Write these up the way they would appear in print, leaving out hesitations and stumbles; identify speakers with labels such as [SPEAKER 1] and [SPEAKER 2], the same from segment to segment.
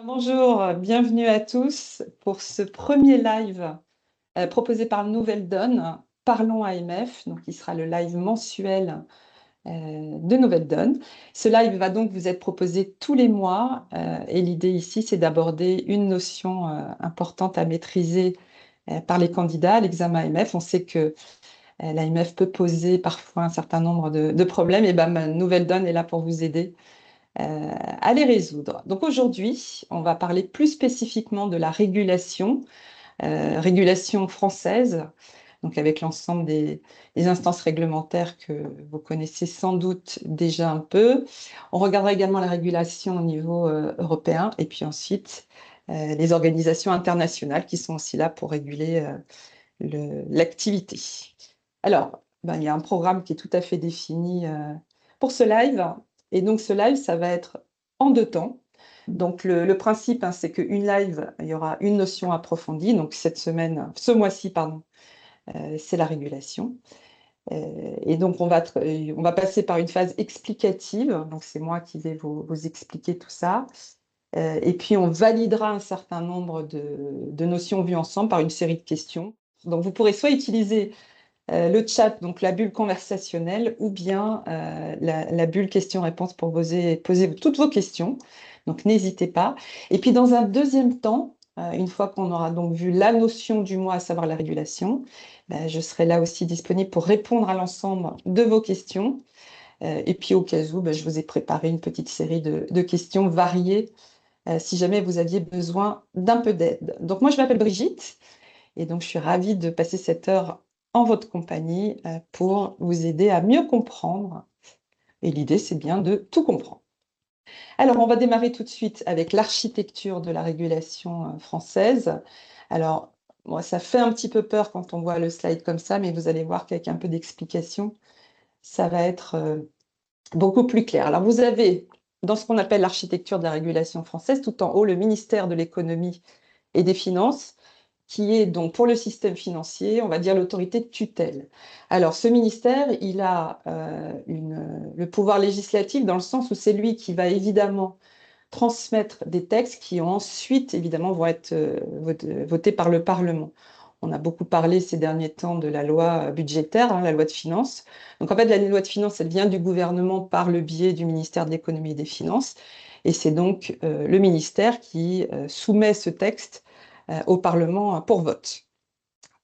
[SPEAKER 1] Bonjour, bienvenue à tous pour ce premier live proposé par Nouvelle Donne, Parlons AMF, donc qui sera le live mensuel de Nouvelle Donne. Ce live va donc vous être proposé tous les mois et l'idée ici, c'est d'aborder une notion importante à maîtriser par les candidats à l'examen AMF. On sait que l'AMF peut poser parfois un certain nombre de problèmes, et Nouvelle Donne est là pour vous aider à les résoudre. Donc aujourd'hui, on va parler plus spécifiquement de la régulation, régulation française, donc avec l'ensemble des instances réglementaires que vous connaissez sans doute déjà un peu. On regardera également la régulation au niveau européen et puis ensuite les organisations internationales qui sont aussi là pour réguler l'activité. Alors, il y a un programme qui est tout à fait défini pour ce live. Et donc, ce live, ça va être en 2 temps. Donc, le principe, c'est qu'une live, il y aura une notion approfondie. Donc, ce mois-ci, pardon, c'est la régulation. Et donc, on va passer par une phase explicative. Donc, c'est moi qui vais vous expliquer tout ça. Et puis, on validera un certain nombre de notions vues ensemble par une série de questions. Donc, vous pourrez soit utiliser le chat, donc la bulle conversationnelle, ou bien la bulle questions-réponses pour poser toutes vos questions. Donc, n'hésitez pas. Et puis, dans un deuxième temps, une fois qu'on aura donc vu la notion du mois, à savoir la régulation, je serai là aussi disponible pour répondre à l'ensemble de vos questions. Et puis, au cas où, je vous ai préparé une petite série de questions variées si jamais vous aviez besoin d'un peu d'aide. Donc, moi, je m'appelle Brigitte. Et donc, je suis ravie de passer cette heure en votre compagnie pour vous aider à mieux comprendre. Et l'idée, c'est bien de tout comprendre. Alors, on va démarrer tout de suite avec l'architecture de la régulation française. Alors, moi, ça fait un petit peu peur quand on voit le slide comme ça, mais vous allez voir qu'avec un peu d'explication, ça va être beaucoup plus clair. Alors, vous avez, dans ce qu'on appelle l'architecture de la régulation française, tout en haut, le ministère de l'économie et des finances, qui est donc pour le système financier, on va dire l'autorité de tutelle. Alors ce ministère, il a le pouvoir législatif dans le sens où c'est lui qui va évidemment transmettre des textes qui ensuite évidemment vont être votés par le Parlement. On a beaucoup parlé ces derniers temps de la loi budgétaire, la loi de finances. Donc en fait, la loi de finances, elle vient du gouvernement par le biais du ministère de l'économie et des finances. Et c'est donc le ministère qui soumet ce texte au Parlement pour vote.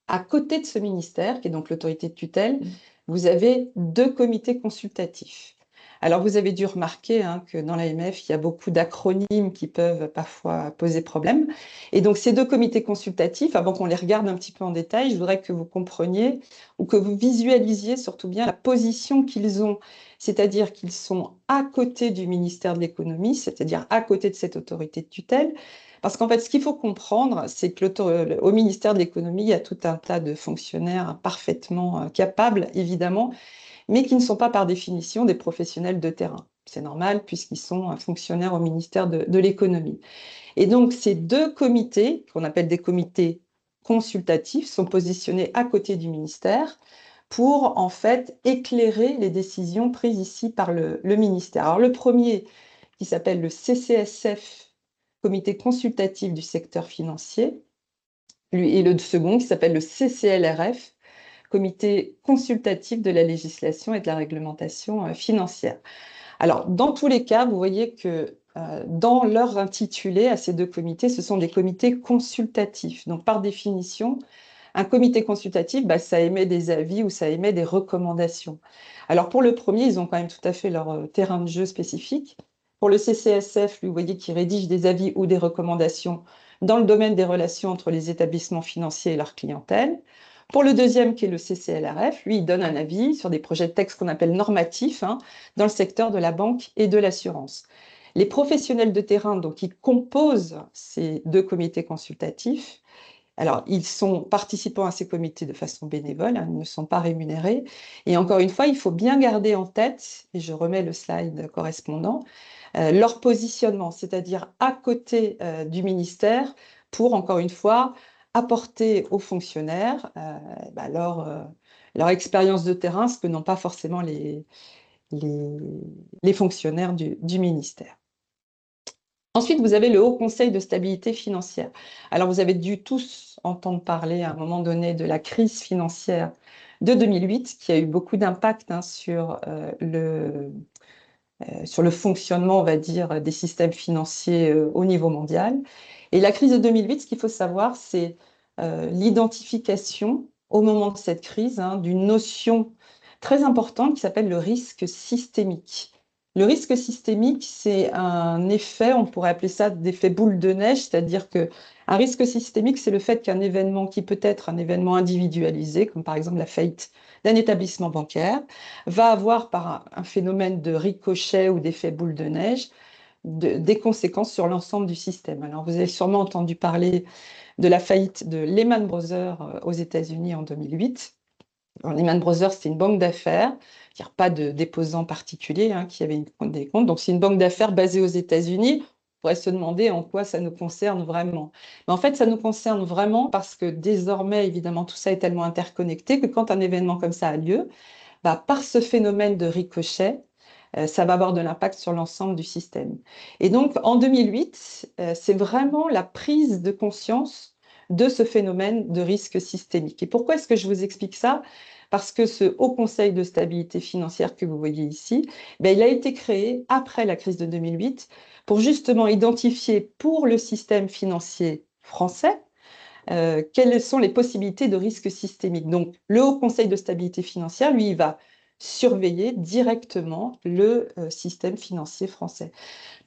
[SPEAKER 1] À côté de ce ministère, qui est donc l'autorité de tutelle, vous avez 2 comités consultatifs. Alors, vous avez dû remarquer que dans l'AMF, il y a beaucoup d'acronymes qui peuvent parfois poser problème. Et donc, ces 2 comités consultatifs, avant qu'on les regarde un petit peu en détail, je voudrais que vous compreniez ou que vous visualisiez surtout bien la position qu'ils ont. C'est-à-dire qu'ils sont à côté du ministère de l'économie, c'est-à-dire à côté de cette autorité de tutelle. Parce qu'en fait, ce qu'il faut comprendre, c'est qu'au ministère de l'économie, il y a tout un tas de fonctionnaires parfaitement capables, évidemment, mais qui ne sont pas par définition des professionnels de terrain. C'est normal puisqu'ils sont fonctionnaires au ministère de l'économie. Et donc, ces 2 comités, qu'on appelle des comités consultatifs, sont positionnés à côté du ministère pour, en fait, éclairer les décisions prises ici par le ministère. Alors, le premier, qui s'appelle le CCSF, Comité consultatif du secteur financier, lui, et le second, qui s'appelle le CCLRF, Comité consultatif de la législation et de la réglementation financière. Alors, dans tous les cas, vous voyez que dans leur intitulé à ces 2 comités, ce sont des comités consultatifs. Donc, par définition, un comité consultatif, ça émet des avis ou ça émet des recommandations. Alors, pour le premier, ils ont quand même tout à fait leur terrain de jeu spécifique. Pour le CCSF, lui, vous voyez qu'il rédige des avis ou des recommandations dans le domaine des relations entre les établissements financiers et leur clientèle. Pour le deuxième, qui est le CCLRF, lui, il donne un avis sur des projets de texte qu'on appelle normatifs dans le secteur de la banque et de l'assurance. Les professionnels de terrain, donc, qui composent ces 2 comités consultatifs, alors, ils sont participants à ces comités de façon bénévole, ils ne sont pas rémunérés. Et encore une fois, il faut bien garder en tête, et je remets le slide correspondant, leur positionnement, c'est-à-dire à côté du ministère, pour, encore une fois, apporter aux fonctionnaires leur expérience de terrain, ce que n'ont pas forcément les fonctionnaires du ministère. Ensuite, vous avez le Haut Conseil de stabilité financière. Alors, vous avez dû tous entendre parler à un moment donné de la crise financière de 2008, qui a eu beaucoup d'impact sur le fonctionnement, on va dire, des systèmes financiers au niveau mondial. Et la crise de 2008, ce qu'il faut savoir, c'est l'identification, au moment de cette crise, d'une notion très importante qui s'appelle le risque systémique. Le risque systémique, c'est un effet, on pourrait appeler ça d'effet boule de neige, c'est-à-dire que un risque systémique, c'est le fait qu'un événement qui peut être un événement individualisé, comme par exemple la faillite d'un établissement bancaire, va avoir par un phénomène de ricochet ou d'effet boule de neige des conséquences sur l'ensemble du système. Alors, vous avez sûrement entendu parler de la faillite de Lehman Brothers aux États-Unis en 2008. Alors, Lehman Brothers, c'est une banque d'affaires, c'est-à-dire pas de déposants particuliers qui avaient des comptes. Donc, c'est une banque d'affaires basée aux États-Unis. On pourrait se demander en quoi ça nous concerne vraiment. Mais en fait, ça nous concerne vraiment parce que désormais, évidemment, tout ça est tellement interconnecté que quand un événement comme ça a lieu, par ce phénomène de ricochet, ça va avoir de l'impact sur l'ensemble du système. Et donc, en 2008, c'est vraiment la prise de conscience de ce phénomène de risque systémique. Et pourquoi est-ce que je vous explique ça? Parce que ce Haut Conseil de stabilité financière que vous voyez ici, il a été créé après la crise de 2008 pour justement identifier pour le système financier français quelles sont les possibilités de risque systémique. Donc, le Haut Conseil de stabilité financière, lui, il va surveiller directement le système financier français.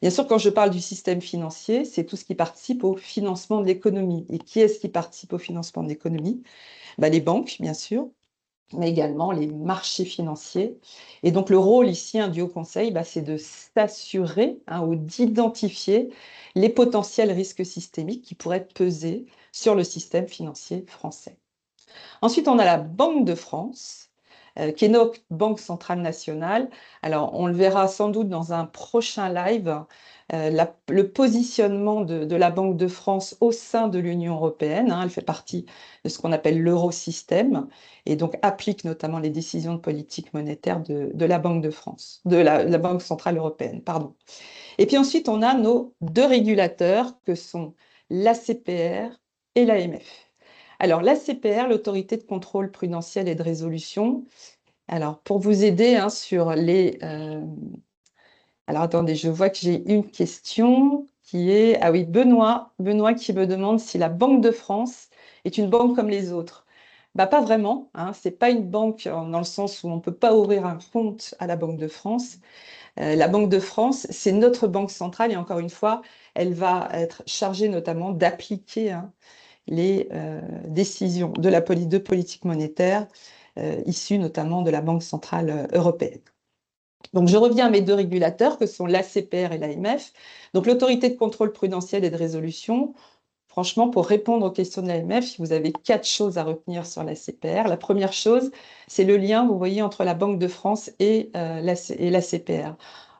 [SPEAKER 1] Bien sûr, quand je parle du système financier, c'est tout ce qui participe au financement de l'économie. Et qui est-ce qui participe au financement de l'économie? Les banques, bien sûr, mais également les marchés financiers. Et donc, le rôle ici du Haut Conseil, c'est de s'assurer ou d'identifier les potentiels risques systémiques qui pourraient peser sur le système financier français. Ensuite, on a la Banque de France, qui est notre banque centrale nationale. Alors, on le verra sans doute dans un prochain live, le positionnement de la Banque de France au sein de l'Union européenne. Elle fait partie de ce qu'on appelle l'eurosystème et donc applique notamment les décisions de politique monétaire de la Banque de France, de la Banque centrale européenne, pardon. Et puis ensuite, on a nos deux régulateurs que sont l'ACPR et l'AMF. Alors, l'ACPR, l'autorité de contrôle prudentiel et de résolution. Alors, pour vous aider sur les... Alors, attendez, je vois que j'ai une question qui est... Ah oui, Benoît qui me demande si la Banque de France est une banque comme les autres. Pas vraiment, ce n'est pas une banque dans le sens où on ne peut pas ouvrir un compte à la Banque de France. La Banque de France, c'est notre banque centrale et encore une fois, elle va être chargée notamment d'appliquer les décisions de politique monétaire issues notamment de la Banque centrale européenne. Donc, je reviens à mes deux régulateurs que sont l'ACPR et l'AMF. Donc, l'autorité de contrôle prudentiel et de résolution. Franchement, pour répondre aux questions de l'AMF, vous avez 4 choses à retenir sur l'ACPR. La première chose, c'est le lien, vous voyez, entre la Banque de France et l'ACPR.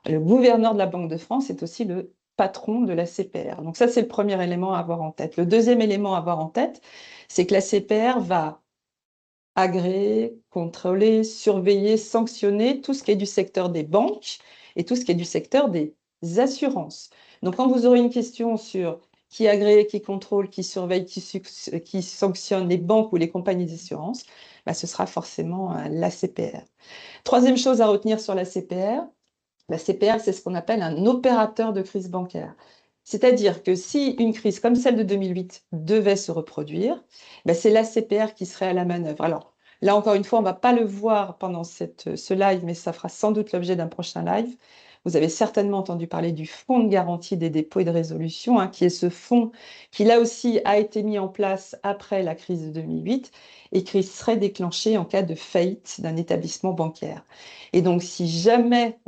[SPEAKER 1] Le gouverneur de la Banque de France est aussi le patron de l'ACPR. Donc ça, c'est le premier élément à avoir en tête. Le deuxième élément à avoir en tête, c'est que l'ACPR va agréer, contrôler, surveiller, sanctionner tout ce qui est du secteur des banques et tout ce qui est du secteur des assurances. Donc quand vous aurez une question sur qui agrée, qui contrôle, qui surveille, qui sanctionne les banques ou les compagnies d'assurance, ce sera forcément l'ACPR. Troisième chose à retenir sur l'ACPR, l'ACPR, c'est ce qu'on appelle un opérateur de crise bancaire. C'est-à-dire que si une crise comme celle de 2008 devait se reproduire, c'est l'ACPR qui serait à la manœuvre. Alors là, encore une fois, on ne va pas le voir pendant ce live, mais ça fera sans doute l'objet d'un prochain live. Vous avez certainement entendu parler du Fonds de garantie des dépôts et de résolution, qui est ce fonds qui, là aussi, a été mis en place après la crise de 2008 et qui serait déclenché en cas de faillite d'un établissement bancaire. Et donc, si jamais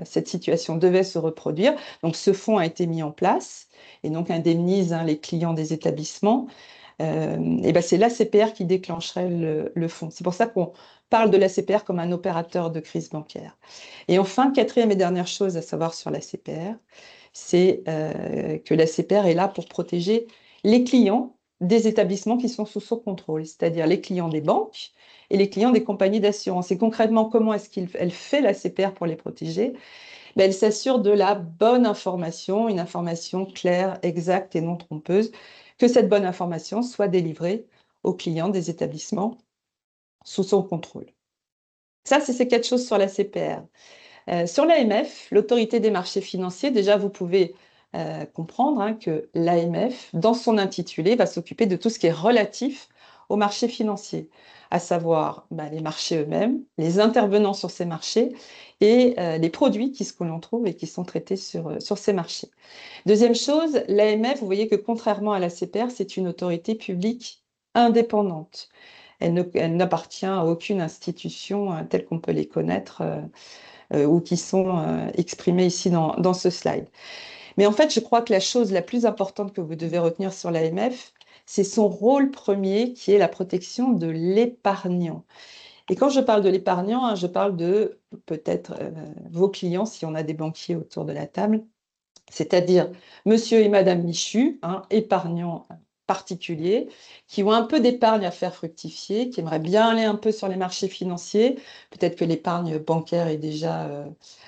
[SPEAKER 1] cette situation devait se reproduire, donc ce fonds a été mis en place et donc indemnise les clients des établissements, c'est l'ACPR qui déclencherait le fonds. C'est pour ça qu'on parle de l'ACPR comme un opérateur de crise bancaire. Et enfin, quatrième et dernière chose à savoir sur l'ACPR, c'est que l'ACPR est là pour protéger les clients des établissements qui sont sous son contrôle, c'est-à-dire les clients des banques et les clients des compagnies d'assurance. Et concrètement, comment est-ce qu'elle fait l'ACPR pour les protéger? ben, elle s'assure de la bonne information, une information claire, exacte et non trompeuse, que cette bonne information soit délivrée aux clients des établissements sous son contrôle. Ça, c'est ces 4 choses sur la CPR. Sur l'AMF, l'autorité des marchés financiers, déjà, vous pouvez comprendre hein, que l'AMF, dans son intitulé, va s'occuper de tout ce qui est relatif aux marchés financiers, à savoir les marchés eux-mêmes, les intervenants sur ces marchés et les produits que l'on trouve et qui sont traités sur ces marchés. Deuxième chose, l'AMF, vous voyez que contrairement à la CPR, c'est une autorité publique indépendante. Elle n'appartient à aucune institution telle qu'on peut les connaître ou qui sont exprimées ici dans ce slide. Mais en fait, je crois que la chose la plus importante que vous devez retenir sur l'AMF, c'est son rôle premier qui est la protection de l'épargnant. Et quand je parle de l'épargnant, hein, je parle de peut-être vos clients, si on a des banquiers autour de la table, c'est-à-dire monsieur et madame Michu, hein, épargnants particuliers, qui ont un peu d'épargne à faire fructifier, qui aimeraient bien aller un peu sur les marchés financiers. Peut-être que l'épargne bancaire est déjà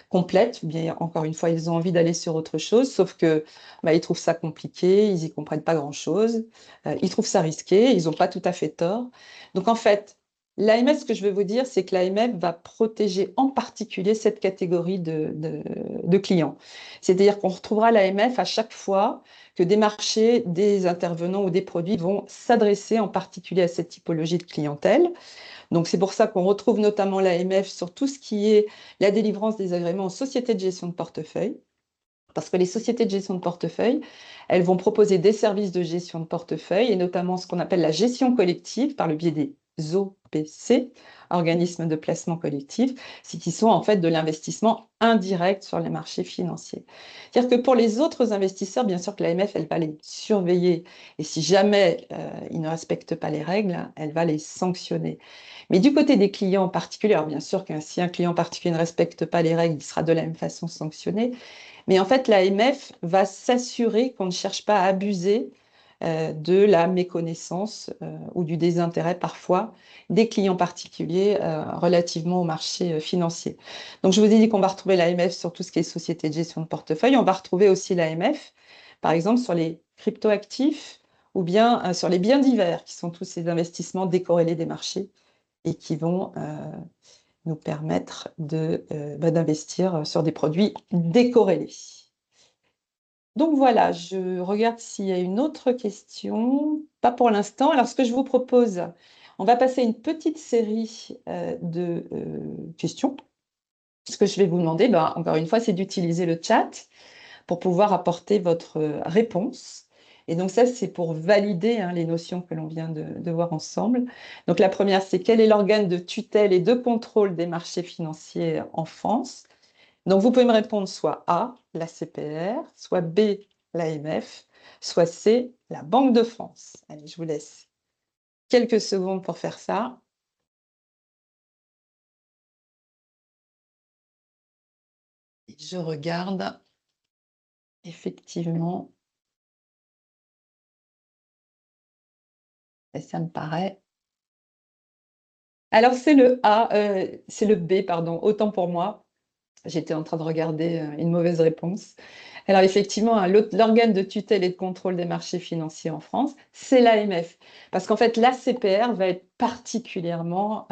[SPEAKER 1] complète, ou bien encore une fois, ils ont envie d'aller sur autre chose, sauf que ils trouvent ça compliqué, ils n'y comprennent pas grand-chose, ils trouvent ça risqué, ils n'ont pas tout à fait tort. Donc en fait, l'AMF, ce que je veux vous dire, c'est que l'AMF va protéger en particulier cette catégorie de clients. C'est-à-dire qu'on retrouvera l'AMF à chaque fois que des marchés, des intervenants ou des produits vont s'adresser en particulier à cette typologie de clientèle. Donc c'est pour ça qu'on retrouve notamment l'AMF sur tout ce qui est la délivrance des agréments aux sociétés de gestion de portefeuille. Parce que les sociétés de gestion de portefeuille, elles vont proposer des services de gestion de portefeuille et notamment ce qu'on appelle la gestion collective par le biais des OPC, organismes de placement collectif, qui sont en fait de l'investissement indirect sur les marchés financiers. C'est-à-dire que pour les autres investisseurs, bien sûr que l'AMF, elle va les surveiller et si jamais ils ne respectent pas les règles, elle va les sanctionner. Mais du côté des clients particuliers, alors bien sûr que si un client particulier ne respecte pas les règles, il sera de la même façon sanctionné. Mais en fait, l'AMF va s'assurer qu'on ne cherche pas à abuser de la méconnaissance ou du désintérêt parfois des clients particuliers relativement au marché financier. Donc, je vous ai dit qu'on va retrouver l'AMF sur tout ce qui est société de gestion de portefeuille. On va retrouver aussi l'AMF, par exemple, sur les cryptoactifs ou bien sur les biens divers, qui sont tous ces investissements décorrélés des marchés et qui vont nous permettre d'investir sur des produits décorrélés. Donc voilà, je regarde s'il y a une autre question. Pas pour l'instant. Alors, ce que je vous propose, on va passer une petite série de questions. Ce que je vais vous demander, encore une fois, c'est d'utiliser le chat pour pouvoir apporter votre réponse. Et donc ça, c'est pour valider les notions que l'on vient de voir ensemble. Donc la première, c'est quel est l'organe de tutelle et de contrôle des marchés financiers en France? Donc vous pouvez me répondre soit A, la CPR, soit B, l'AMF, soit C, la Banque de France. Allez, je vous laisse quelques secondes pour faire ça. Et je regarde effectivement. Et ça me paraît. Alors c'est le A, c'est le B, pardon, autant pour moi. J'étais en train de regarder une mauvaise réponse. Alors effectivement, l'organe de tutelle et de contrôle des marchés financiers en France, c'est l'AMF. Parce qu'en fait, la CPR va être particulièrement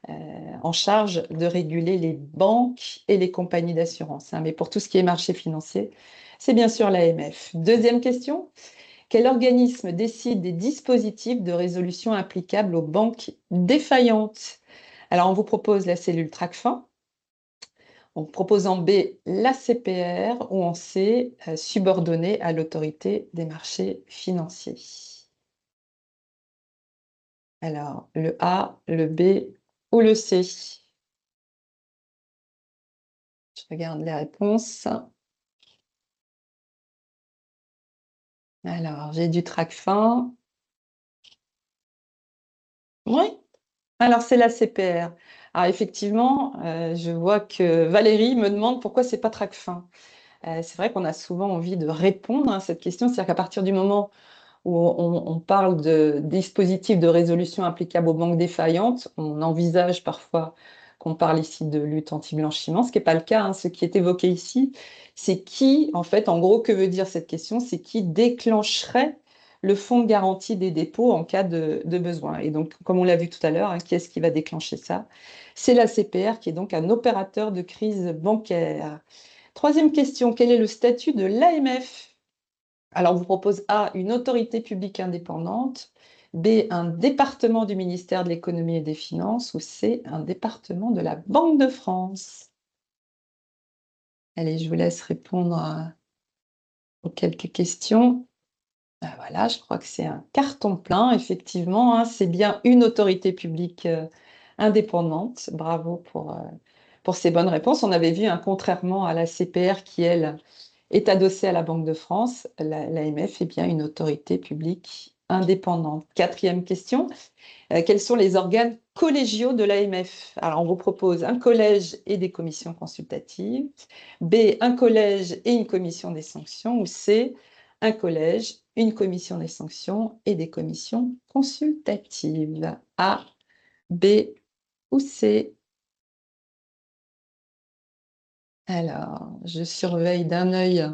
[SPEAKER 1] en charge de réguler les banques et les compagnies d'assurance. Mais pour tout ce qui est marché financier, c'est bien sûr l'AMF. Deuxième question. Quel organisme décide des dispositifs de résolution applicables aux banques défaillantes? Alors, on vous propose la cellule TRACFIN, on propose en B la CPR ou en C, subordonnée à l'autorité des marchés financiers. Alors, le A, le B ou le C? Je regarde les réponses. Alors, j'ai du TRACFIN. Oui, alors c'est la CPR. Alors effectivement, je vois que Valérie me demande pourquoi c'est pas TRACFIN. C'est vrai qu'on a souvent envie de répondre à cette question, c'est-à-dire qu'à partir du moment où on parle de dispositifs de résolution applicables aux banques défaillantes, on envisage parfois qu'on parle ici de lutte anti-blanchiment, ce qui n'est pas le cas, hein. Ce qui est évoqué ici, c'est qui, en fait, en gros, que veut dire cette question? C'est qui déclencherait le fonds de garantie des dépôts en cas de besoin. Et donc, comme on l'a vu tout à l'heure, hein, qui est-ce qui va déclencher ça? C'est la CPR, qui est donc un opérateur de crise bancaire. Troisième question, quel est le statut de l'AMF? Alors, on vous propose A, une autorité publique indépendante, B, un département du ministère de l'économie et des finances, ou C, un département de la Banque de France. Allez, je vous laisse répondre aux quelques questions. Ah, voilà, je crois que c'est un carton plein, effectivement, hein, c'est bien une autorité publique indépendante. Bravo pour ces bonnes réponses. On avait vu, hein, contrairement à la CPR qui, elle, est adossée à la Banque de France, l'AMF est bien une autorité publique indépendante. Quatrième question, quels sont les organes collégiaux de l'AMF? Alors, on vous propose un collège et des commissions consultatives, B, un collège et une commission des sanctions, ou C, un collège, une commission des sanctions et des commissions consultatives. A, B ou C? Alors, je surveille d'un œil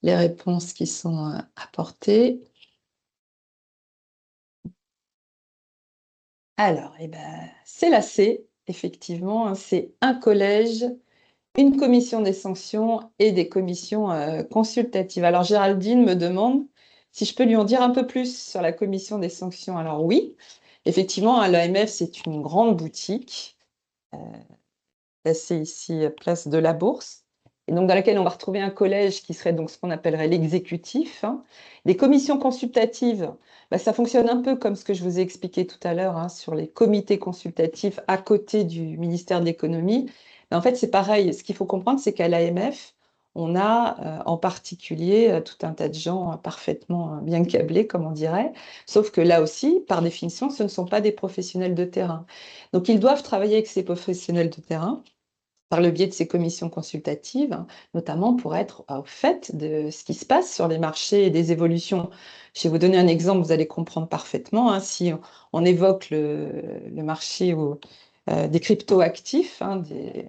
[SPEAKER 1] les réponses qui sont apportées. Alors, eh ben, c'est la C, effectivement, hein, c'est un collège, une commission des sanctions et des commissions consultatives. Alors, Géraldine me demande si je peux lui en dire un peu plus sur la commission des sanctions. Alors oui, effectivement, l'AMF, c'est une grande boutique, placée ici, place de la Bourse, et donc dans laquelle on va retrouver un collège qui serait donc ce qu'on appellerait l'exécutif, hein. Les commissions consultatives, bah, ça fonctionne un peu comme ce que je vous ai expliqué tout à l'heure, hein, sur les comités consultatifs à côté du ministère de l'économie. Mais en fait, c'est pareil. Ce qu'il faut comprendre, c'est qu'à l'AMF, on a en particulier tout un tas de gens parfaitement bien câblés, comme on dirait, sauf que là aussi, par définition, ce ne sont pas des professionnels de terrain. Donc, ils doivent travailler avec ces professionnels de terrain par le biais de ces commissions consultatives, hein, notamment pour être au fait de ce qui se passe sur les marchés et des évolutions. Je vais vous donner un exemple, vous allez comprendre parfaitement, hein. Si on évoque le marché des crypto-actifs, hein,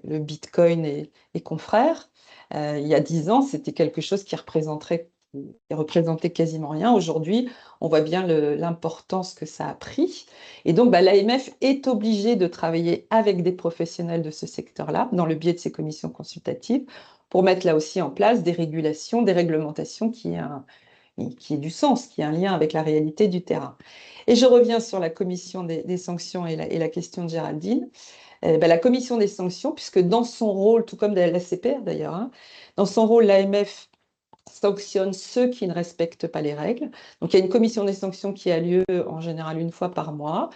[SPEAKER 1] le Bitcoin et confrères, il y a 10 ans, c'était quelque chose qui représentait quasiment rien. Aujourd'hui, on voit bien l'importance que ça a pris. Et donc, bah, l'AMF est obligée de travailler avec des professionnels de ce secteur-là, dans le biais de ces commissions consultatives, pour mettre là aussi en place des régulations, des réglementations qui aient du sens, qui aient un lien avec la réalité du terrain. Et je reviens sur la commission des sanctions et la question de Géraldine. Bah, la commission des sanctions, puisque dans son rôle, tout comme la CPR d'ailleurs, hein, dans son rôle, l'AMF sanctionne ceux qui ne respectent pas les règles. Donc, il y a une commission des sanctions qui a lieu en général une fois par mois.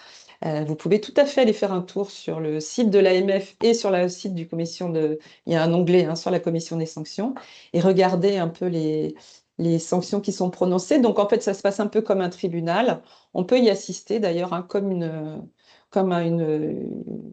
[SPEAKER 1] Vous pouvez tout à fait aller faire un tour sur le site de l'AMF et sur le site du commission de... Il y a un onglet, hein, sur la commission des sanctions et regarder un peu les sanctions qui sont prononcées. Donc, en fait, ça se passe un peu comme un tribunal. On peut y assister d'ailleurs, hein,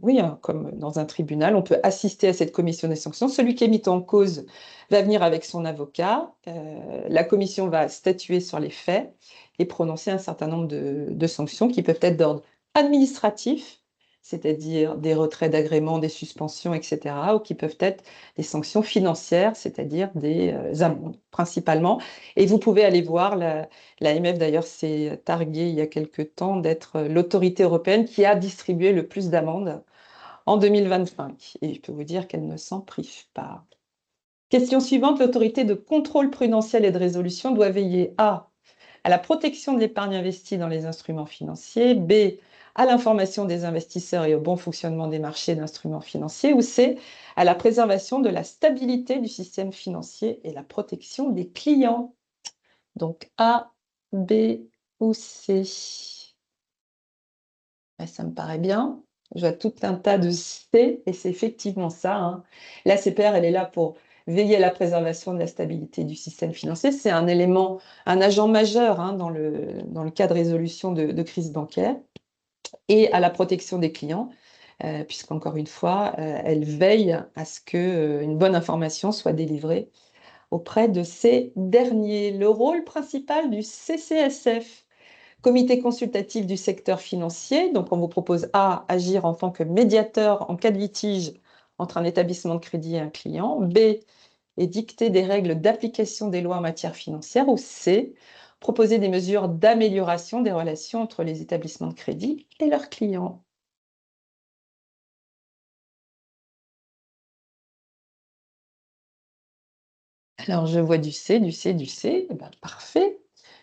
[SPEAKER 1] oui, hein, comme dans un tribunal. On peut assister à cette commission des sanctions. Celui qui est mis en cause va venir avec son avocat, la commission va statuer sur les faits et prononcer un certain nombre de sanctions qui peuvent être d'ordre administratif, c'est-à-dire des retraits d'agrément, des suspensions, etc., ou qui peuvent être des sanctions financières, c'est-à-dire des amendes principalement. Et vous pouvez aller voir, l'AMF d'ailleurs s'est targuée il y a quelque temps d'être l'autorité européenne qui a distribué le plus d'amendes en 2025. Et je peux vous dire qu'elle ne s'en prive pas. Question suivante, l'autorité de contrôle prudentiel et de résolution doit veiller à la protection de l'épargne investie dans les instruments financiers, B, à l'information des investisseurs et au bon fonctionnement des marchés d'instruments financiers, ou C, à la préservation de la stabilité du système financier et la protection des clients. Donc A, B ou C. Ça me paraît bien. Je vois tout un tas de C, et c'est effectivement ça, hein. La CPR, elle est là pour veiller à la préservation de la stabilité du système financier. C'est un élément, un agent majeur, hein, dans le cas de résolution de crise bancaire et à la protection des clients, puisqu'encore une fois, elle veille à ce qu'une bonne information soit délivrée auprès de ces derniers. Le rôle principal du CCSF. Comité consultatif du secteur financier, donc on vous propose A, agir en tant que médiateur en cas de litige entre un établissement de crédit et un client, B, et dicter des règles d'application des lois en matière financière, ou C, proposer des mesures d'amélioration des relations entre les établissements de crédit et leurs clients. Alors, je vois du C, du C, du C. Eh ben, parfait.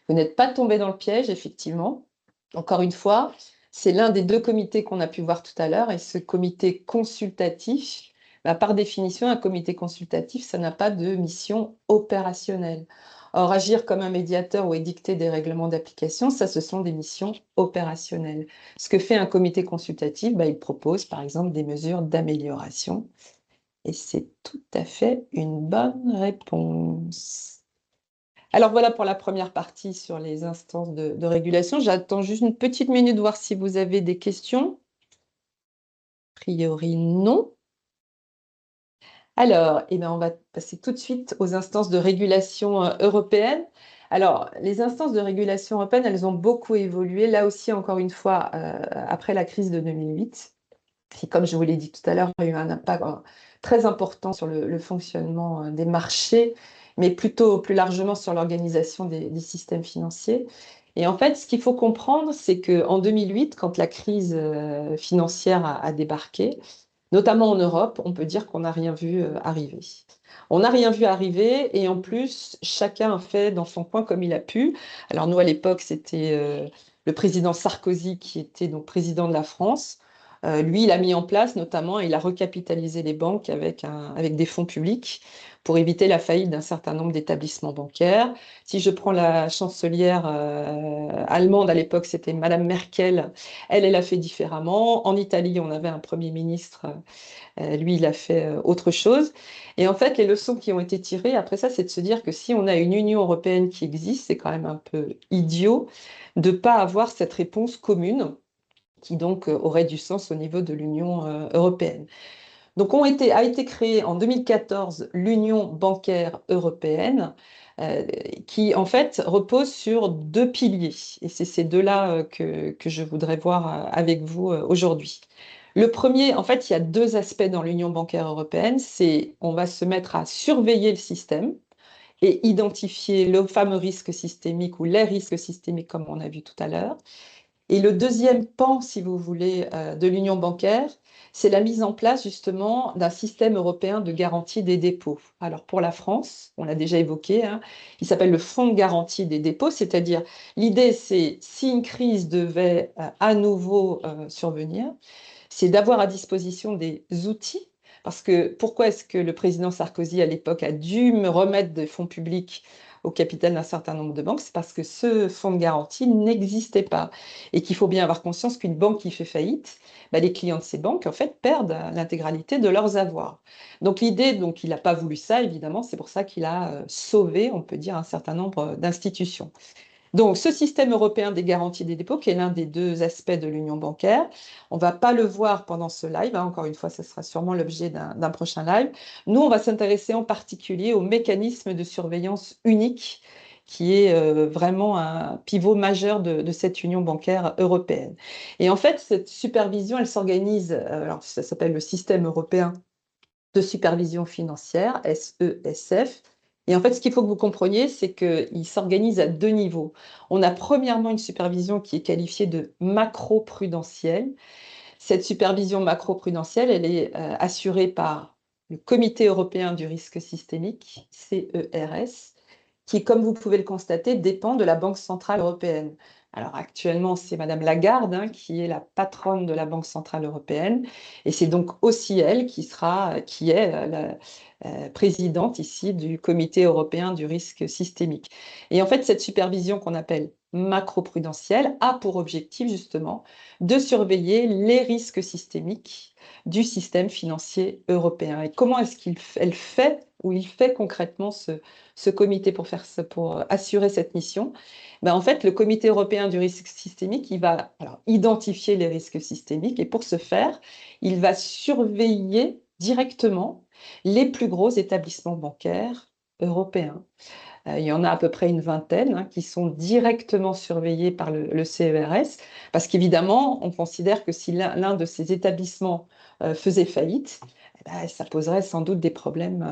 [SPEAKER 1] Vous n'êtes pas tombé dans le piège, effectivement. Encore une fois, c'est l'un des deux comités qu'on a pu voir tout à l'heure. Et ce comité consultatif, bah, par définition, un comité consultatif, ça n'a pas de mission opérationnelle. Or, agir comme un médiateur ou édicter des règlements d'application, ça, ce sont des missions opérationnelles. Ce que fait un comité consultatif, bah, il propose, par exemple, des mesures d'amélioration. Et c'est tout à fait une bonne réponse. Alors voilà pour la première partie sur les instances de régulation. J'attends juste une petite minute de voir si vous avez des questions. A priori, non. Alors, eh ben, on va passer tout de suite aux instances de régulation européennes. Alors, les instances de régulation européennes, elles ont beaucoup évolué, là aussi, encore une fois, après la crise de 2008. Qui, comme je vous l'ai dit tout à l'heure, a eu un impact très important sur le fonctionnement des marchés, mais plutôt plus largement sur l'organisation des systèmes financiers. Et en fait, ce qu'il faut comprendre, c'est qu'en 2008, quand la crise financière a débarqué, notamment en Europe, on peut dire qu'on n'a rien vu arriver. On n'a rien vu arriver et en plus, chacun a fait dans son coin comme il a pu. Alors nous, à l'époque, c'était le président Sarkozy qui était donc président de la France. Lui, il a mis en place notamment, il a recapitalisé les banques avec des fonds publics pour éviter la faillite d'un certain nombre d'établissements bancaires. Si je prends la chancelière allemande, à l'époque, c'était Madame Merkel, elle a fait différemment. En Italie, on avait un Premier ministre, lui, il a fait autre chose. Et en fait, les leçons qui ont été tirées après ça, c'est de se dire que si on a une Union européenne qui existe, c'est quand même un peu idiot de ne pas avoir cette réponse commune qui donc aurait du sens au niveau de l'Union européenne. Donc a été créée en 2014 l'Union bancaire européenne, qui en fait repose sur deux piliers. Et c'est ces deux-là que je voudrais voir avec vous aujourd'hui. Le premier, en fait, il y a deux aspects dans l'Union bancaire européenne. C'est on va se mettre à surveiller le système et identifier le fameux risque systémique ou les risques systémiques, comme on a vu tout à l'heure. Et le deuxième pan, si vous voulez, de l'union bancaire, c'est la mise en place justement d'un système européen de garantie des dépôts. Alors pour la France, on l'a déjà évoqué, hein, il s'appelle le Fonds de garantie des dépôts, c'est-à-dire l'idée c'est si une crise devait à nouveau survenir, c'est d'avoir à disposition des outils. Parce que pourquoi est-ce que le président Sarkozy à l'époque a dû me remettre des fonds publics au capital d'un certain nombre de banques? C'est parce que ce fonds de garantie n'existait pas et qu'il faut bien avoir conscience qu'une banque qui fait faillite, bah, les clients de ces banques en fait perdent l'intégralité de leurs avoirs. Donc l'idée, donc il n'a pas voulu ça évidemment, c'est pour ça qu'il a sauvé, on peut dire, un certain nombre d'institutions. Donc, ce système européen des garanties des dépôts, qui est l'un des deux aspects de l'union bancaire, on ne va pas le voir pendant ce live, hein, encore une fois, ce sera sûrement l'objet d'un prochain live. Nous, on va s'intéresser en particulier au mécanisme de surveillance unique, qui est vraiment un pivot majeur de cette union bancaire européenne. Et en fait, cette supervision, elle s'organise, alors ça s'appelle le système européen de supervision financière, SESF. Et en fait, ce qu'il faut que vous compreniez, c'est qu'il s'organise à deux niveaux. On a premièrement une supervision qui est qualifiée de macro-prudentielle. Cette supervision macro-prudentielle, elle est assurée par le Comité européen du risque systémique, CERS, qui, comme vous pouvez le constater, dépend de la Banque centrale européenne. Alors actuellement, c'est Madame Lagarde hein, qui est la patronne de la Banque centrale européenne, et c'est donc aussi elle qui est la présidente ici du Comité européen du risque systémique. Et en fait, cette supervision qu'on appelle macro-prudentielle a pour objectif justement de surveiller les risques systémiques du système financier européen. Et comment est-ce qu'elle fait ou il fait concrètement ce comité pour assurer cette mission? Ben, en fait, le Comité européen du risque systémique, il va alors, identifier les risques systémiques et pour ce faire, il va surveiller directement les plus gros établissements bancaires européens. Il y en a à peu près une vingtaine hein, qui sont directement surveillés par le CERS, parce qu'évidemment, on considère que si l'un de ces établissements faisait faillite, eh ben, ça poserait sans doute des problèmes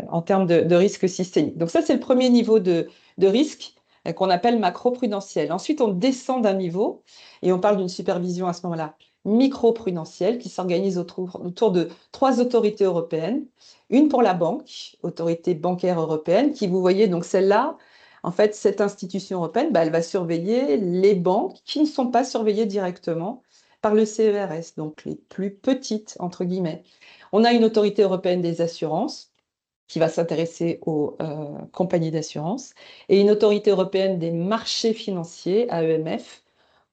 [SPEAKER 1] en termes de risque systémique. Donc ça, c'est le premier niveau de risque qu'on appelle macro-prudentiel. Ensuite, on descend d'un niveau et on parle d'une supervision à ce moment-là micro-prudentielle qui s'organise autour de 3 autorités européennes. Une pour la banque, autorité bancaire européenne, qui, vous voyez, donc celle-là, en fait, cette institution européenne, bah, elle va surveiller les banques qui ne sont pas surveillées directement par le CERS, donc les plus petites, entre guillemets. On a une autorité européenne des assurances, qui va s'intéresser aux compagnies d'assurance, et une autorité européenne des marchés financiers, AEMF.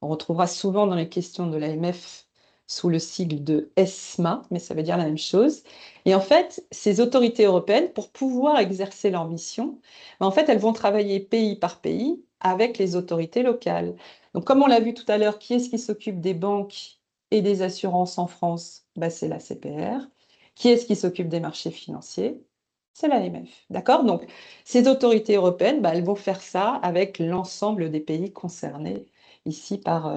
[SPEAKER 1] On retrouvera souvent dans les questions de l'AMF sous le sigle de ESMA, mais ça veut dire la même chose. Et en fait, ces autorités européennes, pour pouvoir exercer leur mission, en fait, elles vont travailler pays par pays avec les autorités locales. Donc, comme on l'a vu tout à l'heure, qui est-ce qui s'occupe des banques et des assurances en France? Ben, c'est la CPR. Qui est-ce qui s'occupe des marchés financiers? C'est l'AMF, d'accord? Donc, ces autorités européennes, bah, elles vont faire ça avec l'ensemble des pays concernés ici par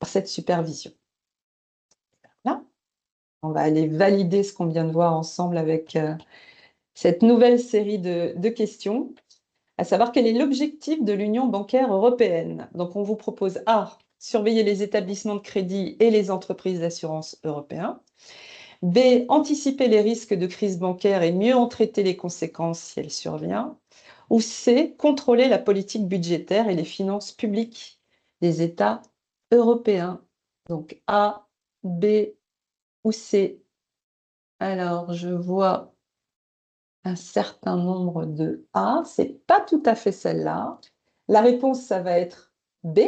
[SPEAKER 1] cette supervision. Là, on va aller valider ce qu'on vient de voir ensemble avec cette nouvelle série de questions, à savoir quel est l'objectif de l'Union bancaire européenne. Donc, on vous propose A, surveiller les établissements de crédit et les entreprises d'assurance européens. B, anticiper les risques de crise bancaire et mieux en traiter les conséquences si elles surviennent. Ou C, contrôler la politique budgétaire et les finances publiques des États européens. Donc A, B ou C. Alors, je vois un certain nombre de A. C'est pas tout à fait celle-là. La réponse, ça va être B,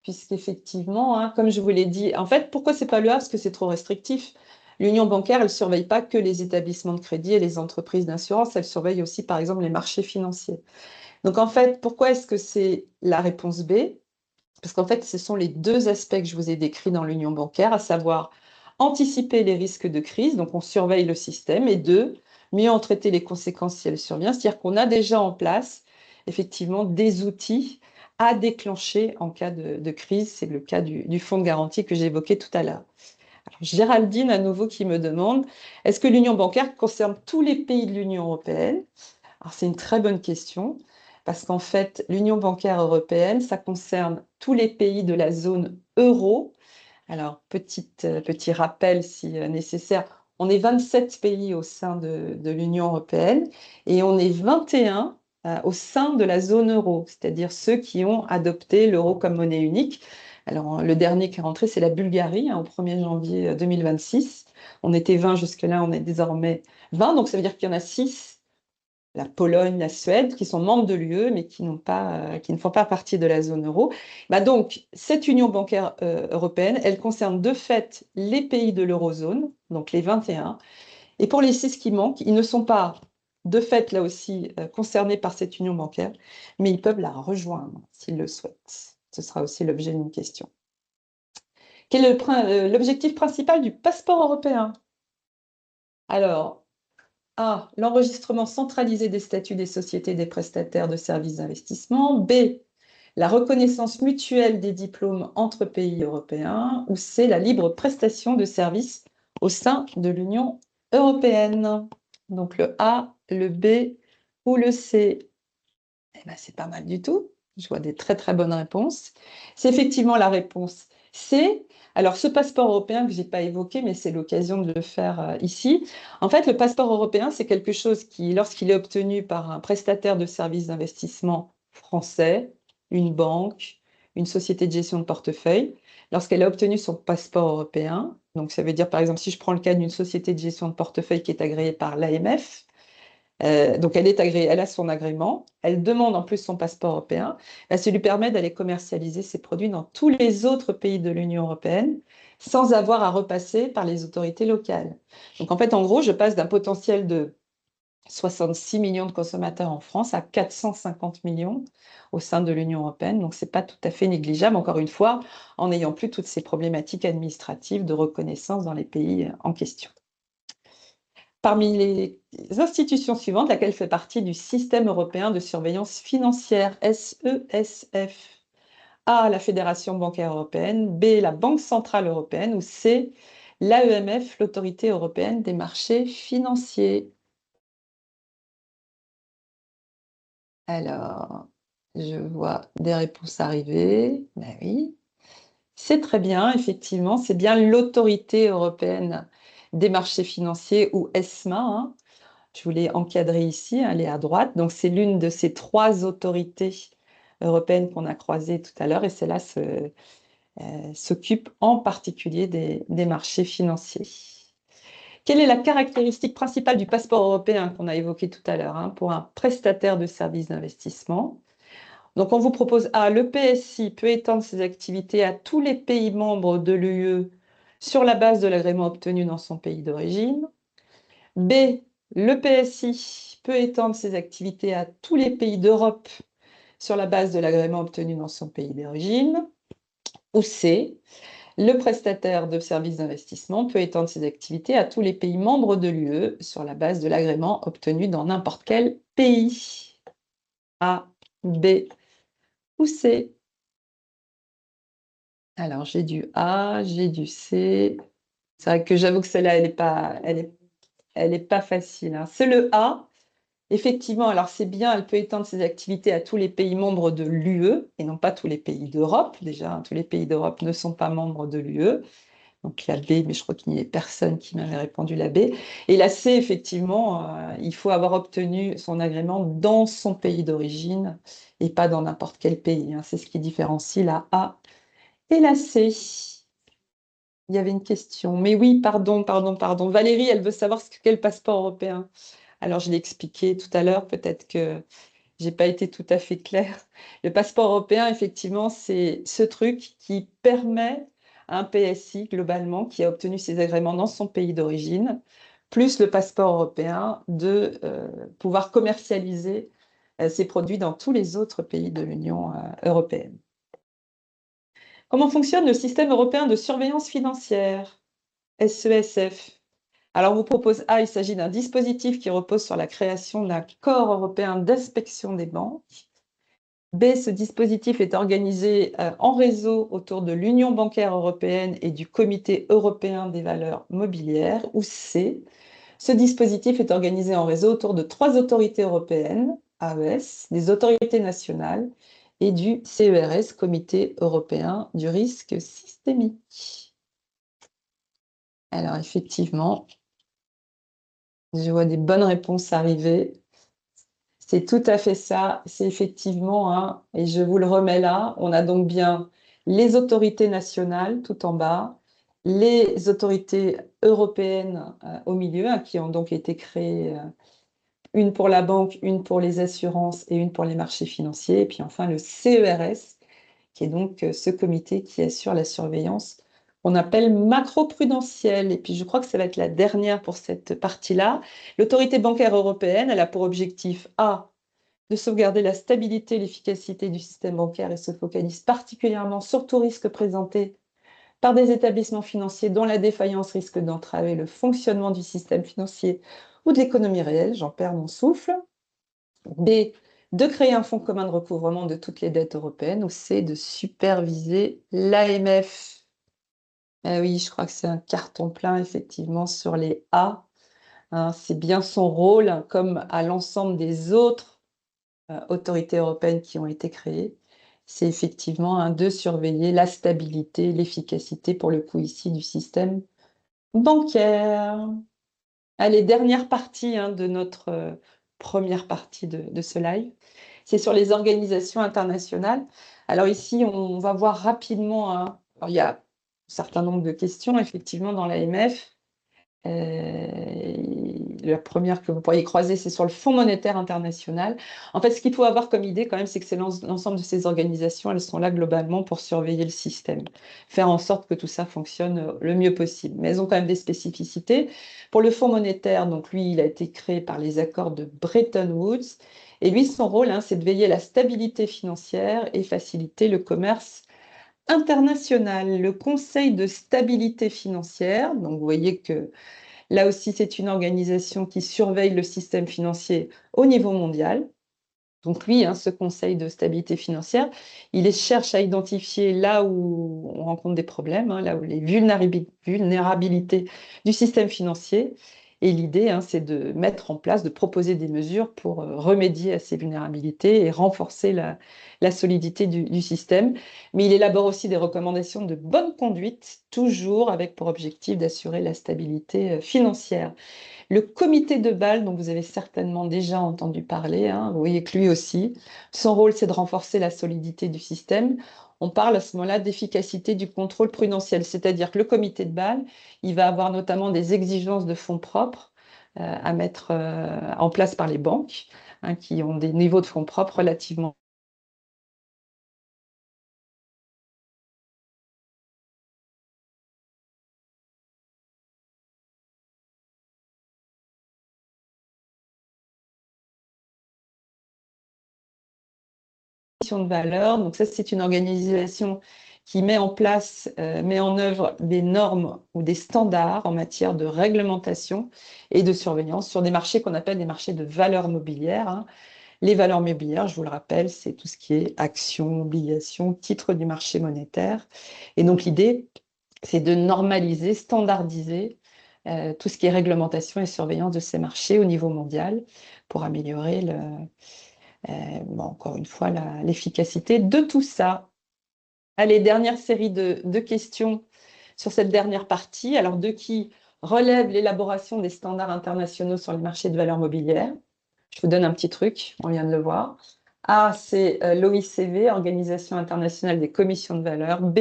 [SPEAKER 1] puisqu'effectivement, hein, comme je vous l'ai dit, en fait, pourquoi c'est pas le A? Parce que c'est trop restrictif. L'union bancaire, elle ne surveille pas que les établissements de crédit et les entreprises d'assurance, elle surveille aussi, par exemple, les marchés financiers. Donc, en fait, pourquoi est-ce que c'est la réponse B? Parce qu'en fait, ce sont les deux aspects que je vous ai décrits dans l'union bancaire, à savoir anticiper les risques de crise, donc on surveille le système, et deux, mieux en traiter les conséquences si elles surviennent, c'est-à-dire qu'on a déjà en place, effectivement, des outils à déclencher en cas de crise. C'est le cas du fonds de garantie que j'évoquais tout à l'heure. Géraldine, à nouveau, qui me demande, est-ce que l'union bancaire concerne tous les pays de l'Union européenne? Alors, c'est une très bonne question, parce qu'en fait, l'union bancaire européenne, ça concerne tous les pays de la zone euro. Alors, petit rappel si nécessaire, on est 27 pays au sein de l'Union européenne et on est 21 au sein de la zone euro, c'est-à-dire ceux qui ont adopté l'euro comme monnaie unique. Alors, le dernier qui est rentré, c'est la Bulgarie, hein, au 1er janvier 2026. On était 20 jusque-là, on est désormais 20, donc ça veut dire qu'il y en a 6, la Pologne, la Suède, qui sont membres de l'UE, mais qui ne font pas partie de la zone euro. Bah donc, cette union bancaire européenne, elle concerne de fait les pays de l'eurozone, donc les 21. Et pour les 6 qui manquent, ils ne sont pas de fait, là aussi, concernés par cette union bancaire, mais ils peuvent la rejoindre s'ils le souhaitent. Ce sera aussi l'objet d'une question. Quel est l'objectif principal du passeport européen? Alors, A, l'enregistrement centralisé des statuts des sociétés des prestataires de services d'investissement. B, la reconnaissance mutuelle des diplômes entre pays européens. Ou C, la libre prestation de services au sein de l'Union européenne. Donc le A, le B ou le C. Eh ben, c'est pas mal du tout. Je vois des très très bonnes réponses. C'est effectivement la réponse C. Alors ce passeport européen que je n'ai pas évoqué, mais c'est l'occasion de le faire ici. En fait, le passeport européen, c'est quelque chose qui, lorsqu'il est obtenu par un prestataire de services d'investissement français, une banque, une société de gestion de portefeuille, lorsqu'elle a obtenu son passeport européen, donc ça veut dire par exemple si je prends le cas d'une société de gestion de portefeuille qui est agréée par l'AMF, donc elle est agréée, elle a son agrément, elle demande en plus son passeport européen, ça lui permet d'aller commercialiser ses produits dans tous les autres pays de l'Union européenne sans avoir à repasser par les autorités locales. Donc en fait, en gros, je passe d'un potentiel de 66 millions de consommateurs en France à 450 millions au sein de l'Union européenne, donc c'est pas tout à fait négligeable, encore une fois, en n'ayant plus toutes ces problématiques administratives de reconnaissance dans les pays en question. Parmi les institutions suivantes, laquelle fait partie du système européen de surveillance financière, SESF? A, la Fédération bancaire européenne, B, la Banque centrale européenne ou C, l'AEMF, l'Autorité européenne des marchés financiers. Alors, je vois des réponses arriver. Ben oui, c'est très bien, effectivement, c'est bien l'Autorité européenne des marchés financiers ou ESMA, hein. Je vous l'ai encadré ici, elle est à droite. Donc, c'est l'une de ces 3 autorités européennes qu'on a croisées tout à l'heure et celle-là s'occupe en particulier des marchés financiers. Quelle est la caractéristique principale du passeport européen qu'on a évoqué tout à l'heure, hein, pour un prestataire de services d'investissement? Donc, on vous propose A, le PSI peut étendre ses activités à tous les pays membres de l'UE sur la base de l'agrément obtenu dans son pays d'origine. B, le PSI peut étendre ses activités à tous les pays d'Europe sur la base de l'agrément obtenu dans son pays d'origine. Ou C, le prestataire de services d'investissement peut étendre ses activités à tous les pays membres de l'UE sur la base de l'agrément obtenu dans n'importe quel pays. A, B ou C? Alors, j'ai du A, j'ai du C. C'est vrai que j'avoue que celle-là, elle est pas facile, hein. C'est le A. Effectivement, alors c'est bien, elle peut étendre ses activités à tous les pays membres de l'UE et non pas tous les pays d'Europe. Déjà, hein, tous les pays d'Europe ne sont pas membres de l'UE. Donc la B, mais je crois qu'il n'y avait personne qui m'avait répondu la B. Et la C, effectivement, il faut avoir obtenu son agrément dans son pays d'origine et pas dans n'importe quel pays, hein. C'est ce qui différencie la A et la C. Il y avait une question. Mais oui, pardon. Valérie, elle veut savoir ce qu'est le passeport européen. Alors, je l'ai expliqué tout à l'heure, peut-être que j'ai pas été tout à fait claire. Le passeport européen, effectivement, c'est ce truc qui permet à un PSI, globalement, qui a obtenu ses agréments dans son pays d'origine, plus le passeport européen, de pouvoir commercialiser ses produits dans tous les autres pays de l'Union européenne. Comment fonctionne le système européen de surveillance financière, SESF? Alors, on vous propose A, il s'agit d'un dispositif qui repose sur la création d'un corps européen d'inspection des banques. B, ce dispositif est organisé en réseau autour de l'Union bancaire européenne et du Comité européen des valeurs mobilières. Ou C, ce dispositif est organisé en réseau autour de 3 autorités européennes, AES, des autorités nationales et du CERS, Comité européen du risque systémique. Alors, effectivement, je vois des bonnes réponses arriver. C'est tout à fait ça, c'est effectivement, hein, et je vous le remets là, on a donc bien les autorités nationales tout en bas, les autorités européennes au milieu, hein, qui ont donc été créées, une pour la banque, une pour les assurances et une pour les marchés financiers, et puis enfin le CERS, qui est donc ce comité qui assure la surveillance qu'on appelle macro-prudentielle. Et puis je crois que ça va être la dernière pour cette partie-là. L'autorité bancaire européenne, elle a pour objectif A, de sauvegarder la stabilité et l'efficacité du système bancaire et se focalise particulièrement sur tout risque présenté par des établissements financiers dont la défaillance risque d'entraver le fonctionnement du système financier ou de l'économie réelle, j'en perds mon souffle. B, de créer un fonds commun de recouvrement de toutes les dettes européennes, ou C, de superviser l'AMF. Ah oui, je crois que c'est un carton plein, effectivement, sur les A, hein. C'est bien son rôle, hein, comme à l'ensemble des autres autorités européennes qui ont été créées. C'est effectivement, hein, de surveiller la stabilité, l'efficacité, pour le coup ici, du système bancaire. Allez, dernière partie, hein, de notre première partie de ce live. C'est sur les organisations internationales. Alors ici, on va voir rapidement, hein, alors il y a un certain nombre de questions, effectivement, dans l'AMF. La première que vous pourriez croiser, c'est sur le Fonds monétaire international. En fait, ce qu'il faut avoir comme idée quand même, c'est que c'est l'ensemble de ces organisations, elles sont là globalement pour surveiller le système, faire en sorte que tout ça fonctionne le mieux possible. Mais elles ont quand même des spécificités. Pour le Fonds monétaire, donc lui, il a été créé par les accords de Bretton Woods. Et lui, son rôle, hein, c'est de veiller à la stabilité financière et faciliter le commerce international. Le Conseil de stabilité financière, donc vous voyez que Là aussi, c'est une organisation qui surveille le système financier au niveau mondial. Donc lui, hein, ce Conseil de stabilité financière, cherche à identifier là où on rencontre des problèmes, hein, là où les vulnérabilités du système financier. Et l'idée, hein, c'est de mettre en place, de proposer des mesures pour remédier à ces vulnérabilités et renforcer la solidité du système. Mais il élabore aussi des recommandations de bonne conduite, toujours avec pour objectif d'assurer la stabilité financière. Le comité de Bâle, dont vous avez certainement déjà entendu parler, hein, vous voyez que lui aussi, son rôle, c'est de renforcer la solidité du système. On parle à ce moment-là d'efficacité du contrôle prudentiel, c'est-à-dire que le comité de Bâle, il va avoir notamment des exigences de fonds propres à mettre en place par les banques, hein, qui ont des niveaux de fonds propres relativement de valeur. Donc ça, c'est une organisation qui met en place, met en œuvre des normes ou des standards en matière de réglementation et de surveillance sur des marchés qu'on appelle des marchés de valeurs mobilières, hein. Les valeurs mobilières, je vous le rappelle, c'est tout ce qui est actions, obligations, titres du marché monétaire. Et donc l'idée, c'est de normaliser, standardiser tout ce qui est réglementation et surveillance de ces marchés au niveau mondial pour améliorer bon, encore une fois, l'efficacité de tout ça. Allez, dernière série de questions sur cette dernière partie. Alors, de qui relève l'élaboration des standards internationaux sur les marchés de valeurs mobilières? Je vous donne un petit truc, on vient de le voir. A, c'est l'OICV, Organisation internationale des commissions de valeurs. B,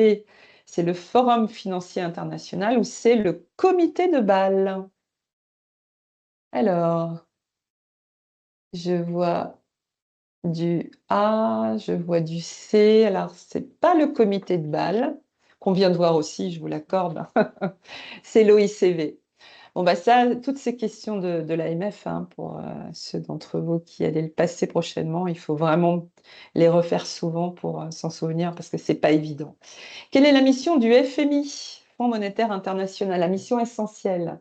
[SPEAKER 1] c'est le Forum financier international. Ou C, le Comité de Bâle. Alors, je vois du A, je vois du C. Alors, c'est pas le comité de Bâle, qu'on vient de voir aussi, je vous l'accorde. C'est l'OICV. Bon, bah ça, toutes ces questions de l'AMF, hein, pour ceux d'entre vous qui allaient le passer prochainement, il faut vraiment les refaire souvent pour s'en souvenir, parce que c'est pas évident. Quelle est la mission du FMI, Fonds monétaire international? La mission essentielle.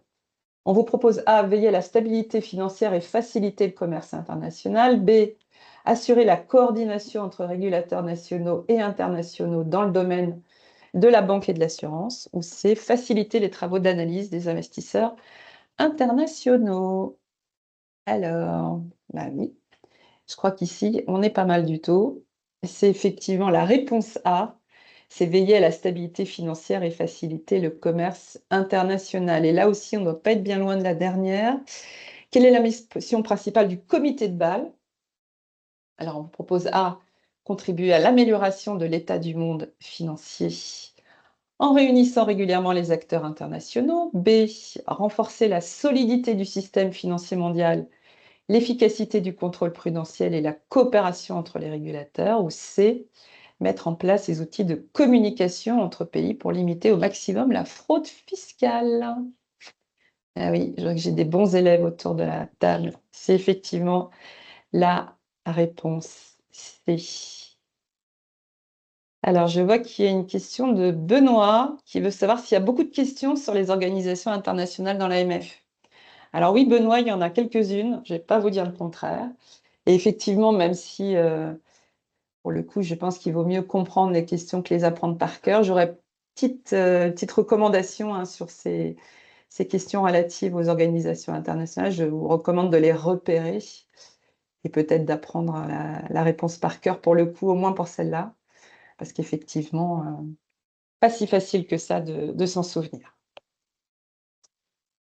[SPEAKER 1] On vous propose A, veiller à la stabilité financière et faciliter le commerce international. B, assurer la coordination entre régulateurs nationaux et internationaux dans le domaine de la banque et de l'assurance. Ou C, faciliter les travaux d'analyse des investisseurs internationaux. Alors, bah oui, je crois qu'ici, on est pas mal du tout. C'est effectivement la réponse A, c'est veiller à la stabilité financière et faciliter le commerce international. Et là aussi, on ne doit pas être bien loin de la dernière. Quelle est la mission principale du comité de Bâle? Alors, on vous propose A, contribuer à l'amélioration de l'état du monde financier en réunissant régulièrement les acteurs internationaux. B, renforcer la solidité du système financier mondial, l'efficacité du contrôle prudentiel et la coopération entre les régulateurs. Ou C, mettre en place des outils de communication entre pays pour limiter au maximum la fraude fiscale. Ah oui, je vois que j'ai des bons élèves autour de la table. C'est effectivement la réponse C. Alors, je vois qu'il y a une question de Benoît qui veut savoir s'il y a beaucoup de questions sur les organisations internationales dans l'AMF. Alors oui, Benoît, il y en a quelques-unes, je ne vais pas vous dire le contraire. Et effectivement, même si, pour le coup, je pense qu'il vaut mieux comprendre les questions que les apprendre par cœur, j'aurais petite recommandation, hein, sur ces questions relatives aux organisations internationales. Je vous recommande de les repérer et peut-être d'apprendre la réponse par cœur pour le coup, au moins pour celle-là, parce qu'effectivement, pas si facile que ça de s'en souvenir.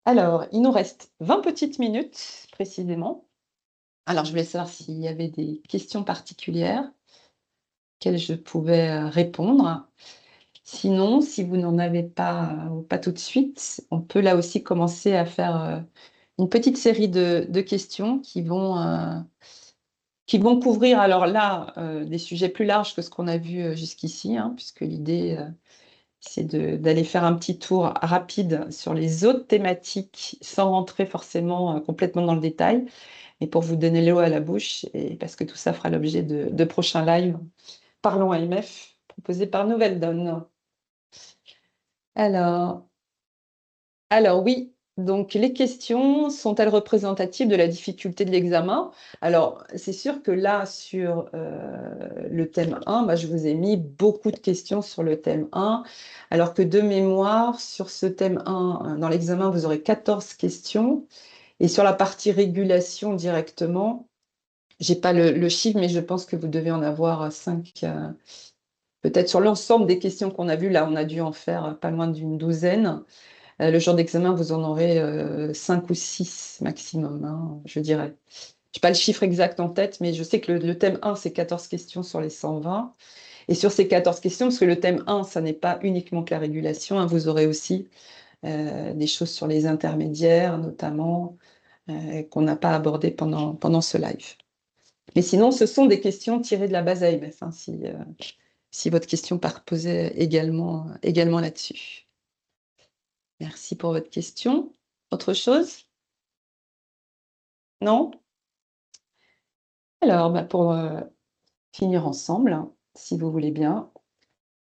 [SPEAKER 1] Alors, il nous reste 20 petites minutes précisément. Alors, je voulais savoir s'il y avait des questions particulières auxquelles je pouvais répondre. Sinon, si vous n'en avez pas, ou pas tout de suite, on peut là aussi commencer à faire une petite série de questions qui vont couvrir, alors là, des sujets plus larges que ce qu'on a vu jusqu'ici, hein, puisque l'idée, c'est d'aller faire un petit tour rapide sur les autres thématiques sans rentrer forcément complètement dans le détail, mais pour vous donner l'eau à la bouche, et parce que tout ça fera l'objet de prochains lives. Parlons AMF, proposé par Nouvelle Donne. Alors, alors oui, Donc, les questions sont-elles représentatives de la difficulté de l'examen? Alors, c'est sûr que là, sur le thème 1, bah, je vous ai mis beaucoup de questions sur le thème 1, alors que de mémoire, sur ce thème 1, dans l'examen, vous aurez 14 questions. Et sur la partie régulation directement, j'ai pas le chiffre, mais je pense que vous devez en avoir 5. Peut-être sur l'ensemble des questions qu'on a vues, là, on a dû en faire pas loin d'une douzaine. Le jour d'examen, vous en aurez 5 ou 6 maximum, hein, je dirais. Je n'ai pas le chiffre exact en tête, mais je sais que le thème 1, c'est 14 questions sur les 120. Et sur ces 14 questions, parce que le thème 1, ça n'est pas uniquement que la régulation, hein, vous aurez aussi des choses sur les intermédiaires, notamment, qu'on n'a pas abordées pendant ce live. Mais sinon, ce sont des questions tirées de la base AMF, hein, si votre question part posée également là-dessus. Merci pour votre question. Autre chose? Non? Alors, bah, pour finir ensemble, hein, si vous voulez bien,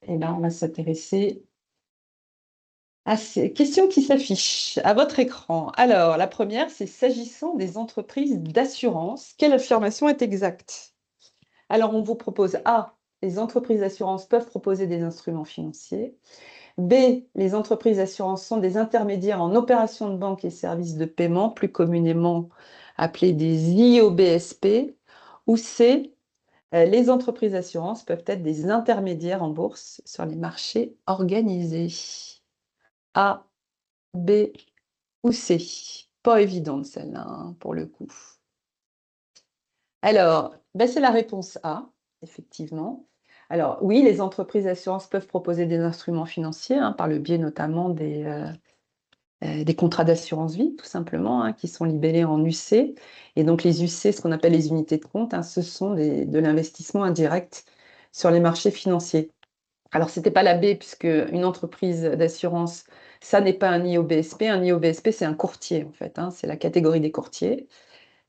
[SPEAKER 1] eh ben, on va s'intéresser à ces questions qui s'affichent à votre écran. Alors, la première, c'est s'agissant des entreprises d'assurance, quelle affirmation est exacte? Alors, on vous propose A, les entreprises d'assurance peuvent proposer des instruments financiers. B, les entreprises d'assurance sont des intermédiaires en opérations de banque et services de paiement, plus communément appelés des IOBSP. Ou C, les entreprises d'assurance peuvent être des intermédiaires en bourse sur les marchés organisés. A, B ou C. Pas évidente celle-là, hein, pour le coup. Alors, ben c'est la réponse A, effectivement. Alors oui, les entreprises d'assurance peuvent proposer des instruments financiers, hein, par le biais notamment des contrats d'assurance vie, tout simplement, hein, qui sont libellés en UC. Et donc les UC, ce qu'on appelle les unités de compte, hein, ce sont de l'investissement indirect sur les marchés financiers. Alors, ce n'était pas la B, puisque une entreprise d'assurance, ça n'est pas un IOBSP. Un IOBSP, c'est un courtier, en fait, hein, c'est la catégorie des courtiers.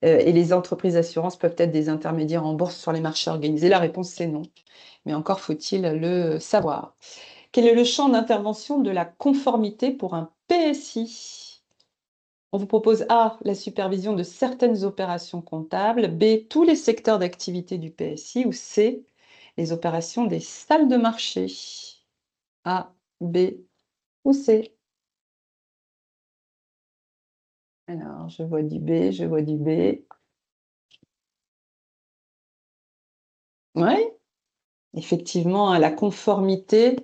[SPEAKER 1] Et les entreprises d'assurance peuvent être des intermédiaires en bourse sur les marchés organisés. La réponse, c'est non. Mais encore faut-il le savoir. Quel est le champ d'intervention de la conformité pour un PSI? On vous propose A, la supervision de certaines opérations comptables, B, tous les secteurs d'activité du PSI, ou C, les opérations des salles de marché. A, B ou C. Alors, je vois du B, je vois du B. Oui, effectivement, hein, la conformité,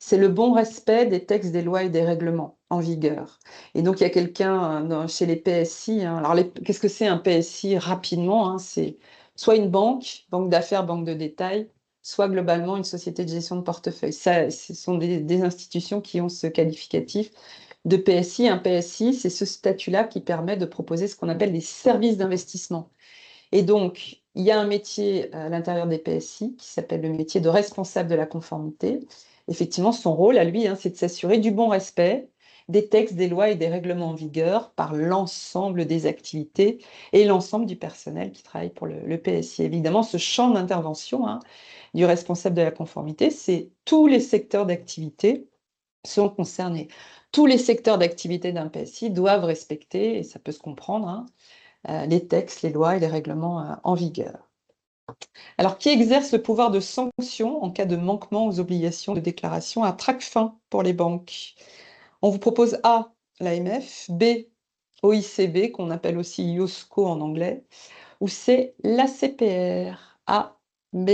[SPEAKER 1] c'est le bon respect des textes, des lois et des règlements en vigueur. Et donc, il y a quelqu'un chez les PSI. Hein, alors, qu'est-ce que c'est un PSI rapidement, hein, c'est soit une banque, banque d'affaires, banque de détail, soit globalement une société de gestion de portefeuille. Ça, ce sont des institutions qui ont ce qualificatif de PSI. Un PSI, c'est ce statut-là qui permet de proposer ce qu'on appelle des services d'investissement. Et donc, il y a un métier à l'intérieur des PSI qui s'appelle le métier de responsable de la conformité. Effectivement, son rôle à lui, hein, c'est de s'assurer du bon respect des textes, des lois et des règlements en vigueur par l'ensemble des activités et l'ensemble du personnel qui travaille pour le PSI. Évidemment, ce champ d'intervention, hein, du responsable de la conformité, c'est tous les secteurs d'activité sont concernés. Tous les secteurs d'activité d'un PSI doivent respecter, et ça peut se comprendre, hein, les textes, les lois et les règlements en vigueur. Alors, qui exerce le pouvoir de sanction en cas de manquement aux obligations de déclaration à Tracfin pour les banques? On vous propose A, l'AMF, B, OICB, qu'on appelle aussi IOSCO en anglais, ou C, l'ACPR. A, B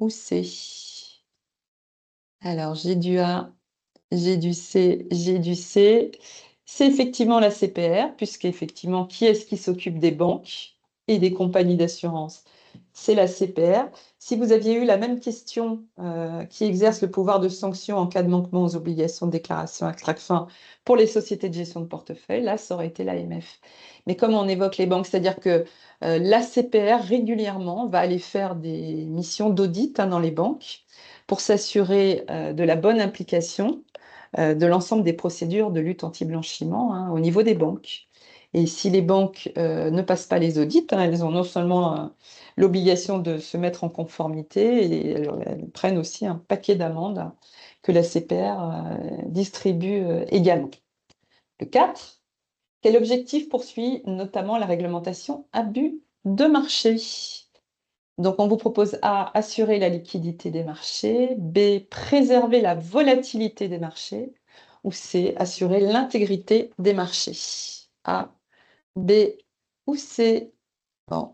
[SPEAKER 1] ou C? Alors, j'ai du A, j'ai du C, j'ai du C. C'est effectivement la CPR, puisqu'effectivement, qui est-ce qui s'occupe des banques et des compagnies d'assurance? C'est la CPR. Si vous aviez eu la même question, qui exerce le pouvoir de sanction en cas de manquement aux obligations de déclaration à Tracfin pour les sociétés de gestion de portefeuille, là, ça aurait été l'AMF. Mais comme on évoque les banques, c'est-à-dire que la CPR régulièrement va aller faire des missions d'audit, hein, dans les banques pour s'assurer de la bonne implication de l'ensemble des procédures de lutte anti-blanchiment, hein, au niveau des banques. Et si les banques ne passent pas les audits, hein, elles ont non seulement l'obligation de se mettre en conformité, et elles prennent aussi un paquet d'amendes que la CPR distribue également. Le 4, Quel objectif poursuit notamment la réglementation abus de marché? Donc, on vous propose A, assurer la liquidité des marchés, B, préserver la volatilité des marchés, ou C, assurer l'intégrité des marchés. A, B ou C. Bon,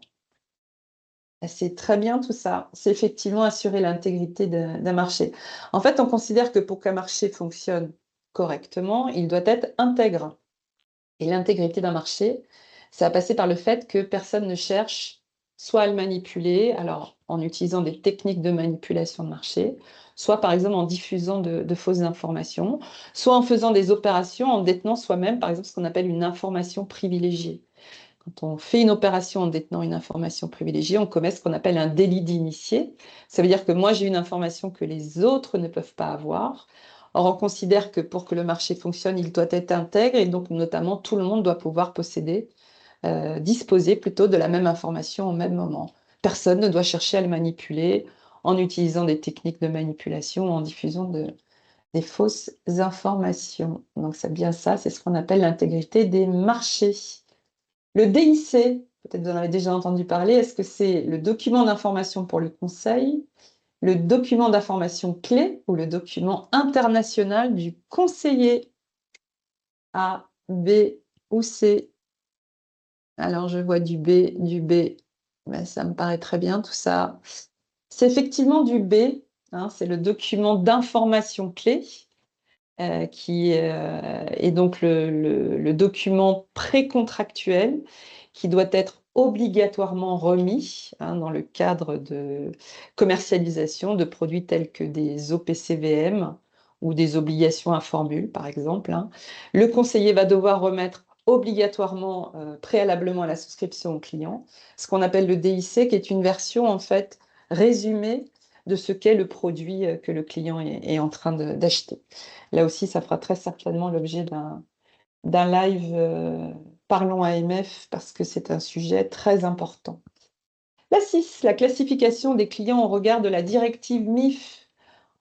[SPEAKER 1] c'est très bien tout ça. C'est effectivement assurer l'intégrité d'un marché. En fait, on considère que pour qu'un marché fonctionne correctement, il doit être intègre. Et l'intégrité d'un marché, ça va passer par le fait que personne ne cherche soit à le manipuler, alors en utilisant des techniques de manipulation de marché, soit par exemple en diffusant de fausses informations, soit en faisant des opérations en détenant soi-même, par exemple, ce qu'on appelle une information privilégiée. Quand on fait une opération en détenant une information privilégiée, on commet ce qu'on appelle un délit d'initié. Ça veut dire que moi, j'ai une information que les autres ne peuvent pas avoir. Or, on considère que pour que le marché fonctionne, il doit être intègre et donc notamment tout le monde doit pouvoir posséder, disposer plutôt de la même information au même moment. Personne ne doit chercher à le manipuler en utilisant des techniques de manipulation ou en diffusant des fausses informations. Donc c'est bien ça, c'est ce qu'on appelle l'intégrité des marchés. Le DIC, peut-être vous en avez déjà entendu parler, est-ce que c'est le document d'information pour le conseil, le document d'information clé ou le document international du conseiller? A, B ou C? Alors je vois du B, ben, ça me paraît très bien tout ça. C'est effectivement du B, hein, c'est le document d'information clé. Qui est donc le document précontractuel qui doit être obligatoirement remis, hein, dans le cadre de commercialisation de produits tels que des OPCVM ou des obligations à formule, par exemple, hein. Le conseiller va devoir remettre obligatoirement, préalablement à la souscription au client, ce qu'on appelle le DIC, qui est une version, en fait, résumée de ce qu'est le produit que le client est en train d'acheter. Là aussi, ça fera très certainement l'objet d'un live Parlons AMF parce que c'est un sujet très important. La 6, la classification des clients au regard de la directive MIF.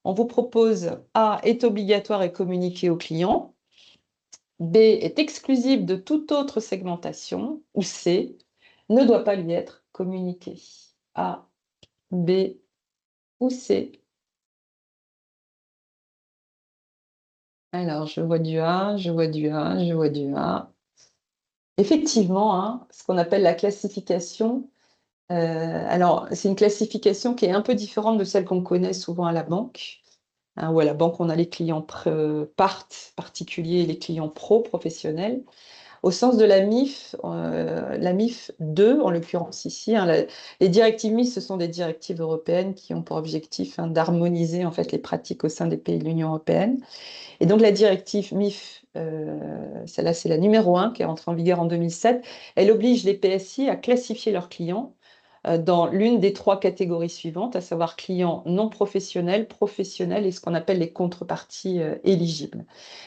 [SPEAKER 1] On vous propose A, est obligatoire et communiqué aux clients. B, est exclusive de toute autre segmentation. Ou C, ne doit pas lui être communiqué. A, B ou C. Alors, je vois du A, je vois du A, je vois du A. Effectivement, hein, ce qu'on appelle la classification, alors c'est une classification qui est un peu différente de celle qu'on connaît souvent à la banque, hein, où à la banque on a les clients particuliers et les clients professionnels. Au sens de la MIF 2, en l'occurrence ici, hein, les directives MIF, ce sont des directives européennes qui ont pour objectif, hein, d'harmoniser en fait les pratiques au sein des pays de l'Union européenne. Et donc la directive MIF, celle-là c'est la numéro 1 qui est entrée en vigueur en 2007, elle oblige les PSI à classifier leurs clients dans l'une des 3 catégories suivantes, à savoir clients non professionnels, professionnels et ce qu'on appelle les contreparties éligibles.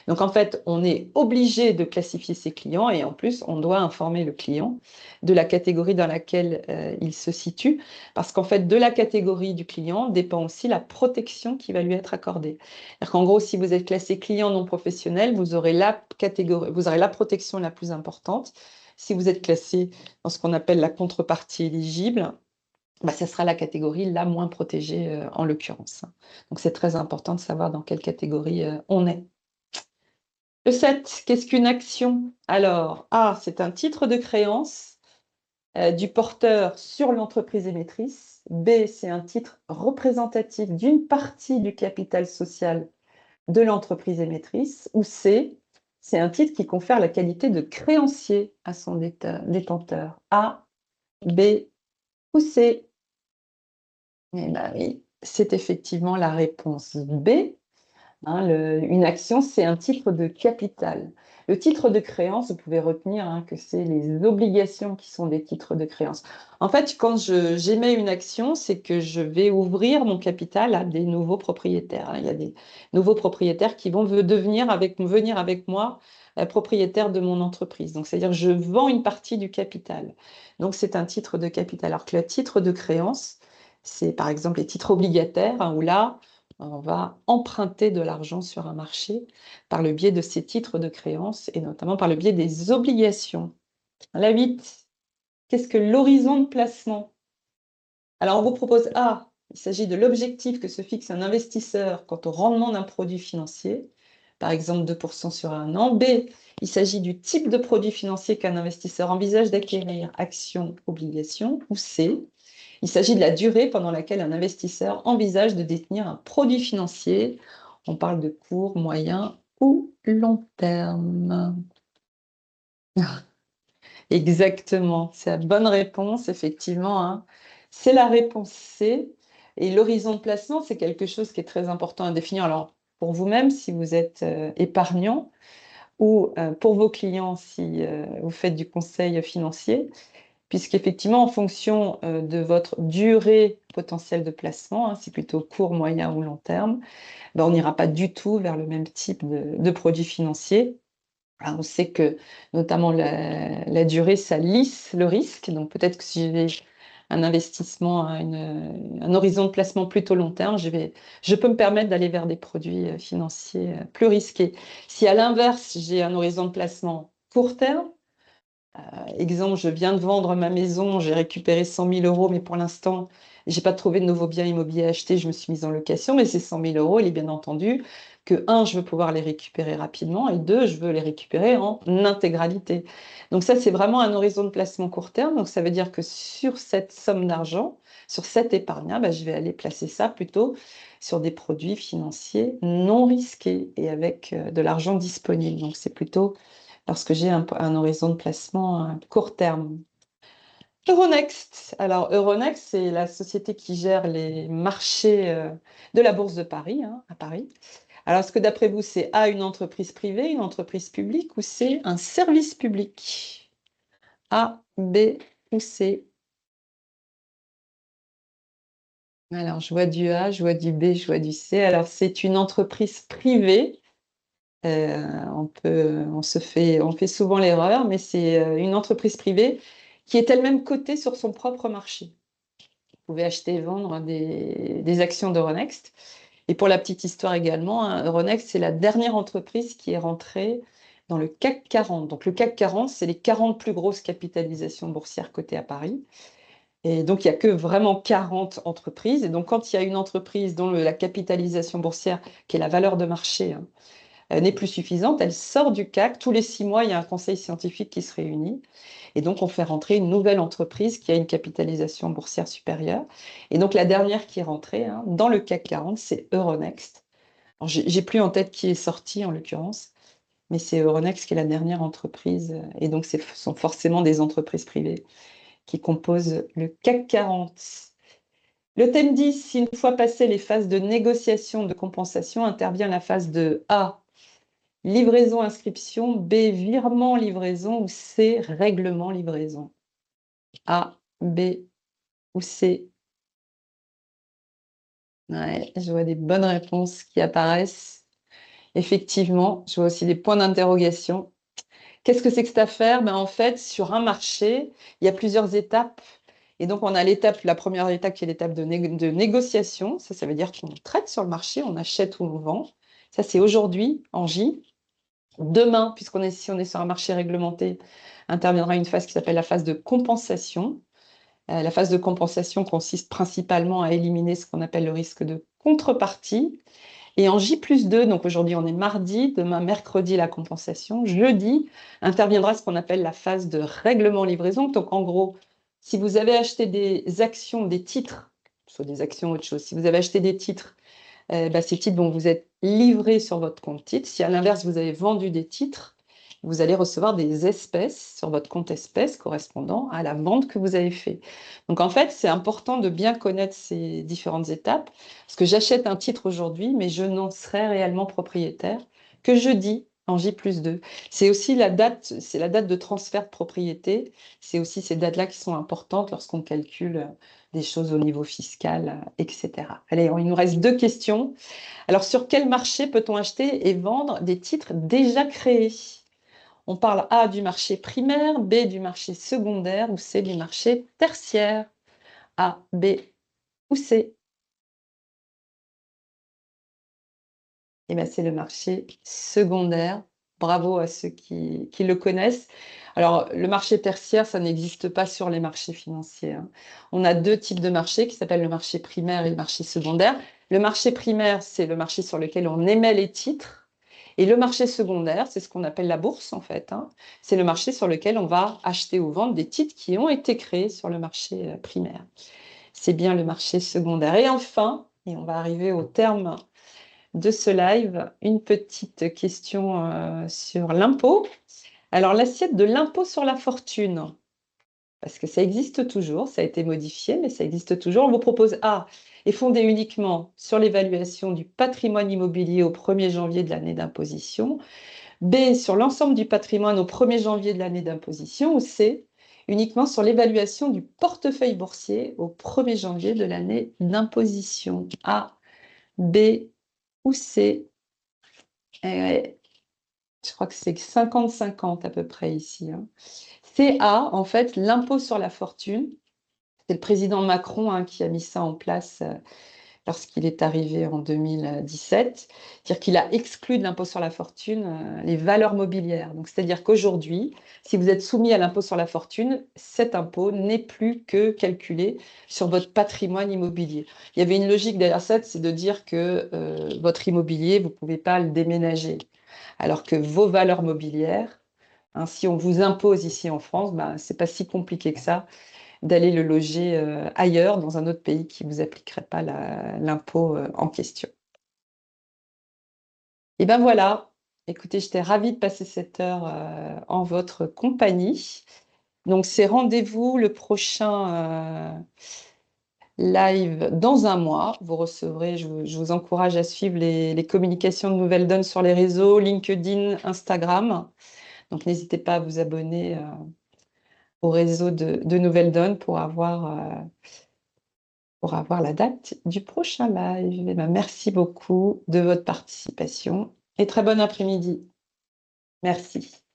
[SPEAKER 1] Donc en fait, on est obligé de classifier ses clients et en plus, on doit informer le client de la catégorie dans laquelle il se situe, parce qu'en fait, de la catégorie du client dépend aussi la protection qui va lui être accordée. C'est-à-dire qu'en gros, si vous êtes classé client non professionnel, vous aurez la protection la plus importante. Si vous êtes classé dans ce qu'on appelle la contrepartie éligible, bah, ça sera la catégorie la moins protégée en l'occurrence. Donc c'est très important de savoir dans quelle catégorie on est. Le 7, qu'est-ce qu'une action? Alors, A, c'est un titre de créance du porteur sur l'entreprise émettrice. B, c'est un titre représentatif d'une partie du capital social de l'entreprise émettrice. Ou C, c'est un titre qui confère la qualité de créancier à son détenteur. A, B ou C? Eh bien oui, c'est effectivement la réponse B. Hein, une action, c'est un titre de capital. Le titre de créance, vous pouvez retenir, hein, que c'est les obligations qui sont des titres de créance. En fait, quand j'émets une action, c'est que je vais ouvrir mon capital à des nouveaux propriétaires, hein. Il y a des nouveaux propriétaires qui vont venir avec moi propriétaires de mon entreprise. Donc, c'est-à-dire je vends une partie du capital. Donc, c'est un titre de capital. Alors que le titre de créance, c'est par exemple les titres obligataires, hein, où là, On va emprunter de l'argent sur un marché par le biais de ces titres de créance et notamment par le biais des obligations. La 8, qu'est-ce que l'horizon de placement? Alors, on vous propose A, il s'agit de l'objectif que se fixe un investisseur quant au rendement d'un produit financier, par exemple 2% sur un an. B, il s'agit du type de produit financier qu'un investisseur envisage d'acquérir, actions, obligations. Ou C, il s'agit de la durée pendant laquelle un investisseur envisage de détenir un produit financier. On parle de court, moyen ou long terme. Exactement, c'est la bonne réponse, effectivement, hein. C'est la réponse C. Et l'horizon de placement, c'est quelque chose qui est très important à définir. Alors, pour vous-même, si vous êtes épargnant, ou pour vos clients, si vous faites du conseil financier, puisqu'effectivement, en fonction de votre durée potentielle de placement, hein, c'est plutôt court, moyen ou long terme, ben, on n'ira pas du tout vers le même type de produit financier. Alors, on sait que notamment la durée, ça lisse le risque. Donc peut-être que si j'ai un investissement à un horizon de placement plutôt long terme, je peux me permettre d'aller vers des produits financiers plus risqués. Si à l'inverse, j'ai un horizon de placement court terme, exemple, je viens de vendre ma maison, j'ai récupéré 100 000 €, mais pour l'instant, j'ai pas trouvé de nouveaux biens immobiliers à acheter, je me suis mise en location, mais ces 100 000 €, il est bien entendu que, un, je veux pouvoir les récupérer rapidement et deux, je veux les récupérer en intégralité. Donc ça, c'est vraiment un horizon de placement court terme. Donc ça veut dire que sur cette somme d'argent, sur cette épargne, bah, je vais aller placer ça plutôt sur des produits financiers non risqués et avec de l'argent disponible. Donc c'est plutôt lorsque j'ai un horizon de placement court terme. Euronext. Alors, Euronext, c'est la société qui gère les marchés de la Bourse de Paris, hein, à Paris. Alors, est-ce que d'après vous, c'est A, une entreprise privée, une entreprise publique ou C, un service public? A, B ou C? Alors, je vois du A, je vois du B, je vois du C. Alors, c'est une entreprise privée. On fait souvent l'erreur, mais c'est une entreprise privée qui est elle-même cotée sur son propre marché. Vous pouvez acheter et vendre des actions d'Euronext. Et pour la petite histoire également, hein, Euronext, c'est la dernière entreprise qui est rentrée dans le CAC 40. Donc le CAC 40, c'est les 40 plus grosses capitalisations boursières cotées à Paris. Et donc il n'y a que vraiment 40 entreprises. Et donc quand il y a une entreprise dont la capitalisation boursière, qui est la valeur de marché, hein, n'est plus suffisante, elle sort du CAC. Tous les 6 mois, il y a un conseil scientifique qui se réunit. Et donc, on fait rentrer une nouvelle entreprise qui a une capitalisation boursière supérieure. Et donc, la dernière qui est rentrée hein, dans le CAC 40, c'est Euronext. Alors, j'ai plus en tête qui est sorti en l'occurrence, mais c'est Euronext qui est la dernière entreprise. Et donc, ce sont forcément des entreprises privées qui composent le CAC 40. Le thème 10, si une fois passées les phases de négociation de compensation, intervient la phase de A, livraison, inscription, B, virement, livraison ou C, règlement, livraison. A, B ou C. Ouais, je vois des bonnes réponses qui apparaissent. Effectivement, je vois aussi des points d'interrogation. Qu'est-ce que c'est que cette affaire? Ben, en fait, sur un marché, il y a plusieurs étapes. Et donc, on a la première étape qui est l'étape de négociation. Ça veut dire qu'on traite sur le marché, on achète ou on vend. Ça, c'est aujourd'hui, en J. Demain, si on est sur un marché réglementé, interviendra une phase qui s'appelle la phase de compensation. La phase de compensation consiste principalement à éliminer ce qu'on appelle le risque de contrepartie. Et en J+2, donc aujourd'hui on est mardi, demain mercredi la compensation, jeudi interviendra ce qu'on appelle la phase de règlement livraison. Donc en gros, si vous avez acheté des actions, des titres, soit des actions ou autre chose, si vous avez acheté des titres, ces titres vont vous être livrés sur votre compte titre. Si à l'inverse vous avez vendu des titres, vous allez recevoir des espèces sur votre compte espèces correspondant à la vente que vous avez fait. Donc en fait, c'est important de bien connaître ces différentes étapes, parce que j'achète un titre aujourd'hui, mais je n'en serai réellement propriétaire que jeudi en J+2. C'est aussi c'est la date de transfert de propriété. C'est aussi ces dates-là qui sont importantes lorsqu'on calcule des choses au niveau fiscal, etc. Allez, il nous reste 2 questions. Alors, sur quel marché peut-on acheter et vendre des titres déjà créés? On parle A du marché primaire, B du marché secondaire ou C du marché tertiaire. A, B ou C. Eh ben, c'est le marché secondaire. Bravo à ceux qui le connaissent. Alors, le marché tertiaire, ça n'existe pas sur les marchés financiers, hein. On a 2 types de marchés qui s'appellent le marché primaire et le marché secondaire. Le marché primaire, c'est le marché sur lequel on émet les titres. Et le marché secondaire, c'est ce qu'on appelle la bourse, en fait, hein. C'est le marché sur lequel on va acheter ou vendre des titres qui ont été créés sur le marché primaire. C'est bien le marché secondaire. Et enfin, et on va arriver au terme de ce live, une petite question sur l'impôt. Alors, l'assiette de l'impôt sur la fortune, parce que ça existe toujours, ça a été modifié, mais ça existe toujours. On vous propose A, est fondée uniquement sur l'évaluation du patrimoine immobilier au 1er janvier de l'année d'imposition. B, sur l'ensemble du patrimoine au 1er janvier de l'année d'imposition. Ou C, uniquement sur l'évaluation du portefeuille boursier au 1er janvier de l'année d'imposition. A, B ou C. Je crois que c'est 50-50 à peu près ici, hein. C'est A, en fait, l'impôt sur la fortune. C'est le président Macron, hein, qui a mis ça en place lorsqu'il est arrivé en 2017. C'est-à-dire qu'il a exclu de l'impôt sur la fortune les valeurs mobilières. Donc, c'est-à-dire qu'aujourd'hui, si vous êtes soumis à l'impôt sur la fortune, cet impôt n'est plus que calculé sur votre patrimoine immobilier. Il y avait une logique derrière ça, c'est de dire que votre immobilier, vous ne pouvez pas le déménager. Alors que vos valeurs mobilières, hein, si on vous impose ici en France, bah, ce n'est pas si compliqué que ça d'aller le loger ailleurs, dans un autre pays qui ne vous appliquerait pas l'impôt en question. Et ben voilà, écoutez, j'étais ravie de passer cette heure en votre compagnie. Donc c'est rendez-vous le prochain live dans un mois. Vous recevrez, je vous encourage à suivre les communications de Nouvelle Donne sur les réseaux, LinkedIn, Instagram. Donc n'hésitez pas à vous abonner au réseau de Nouvelle Donne pour avoir la date du prochain live. Eh ben, merci beaucoup de votre participation et très bon après-midi. Merci.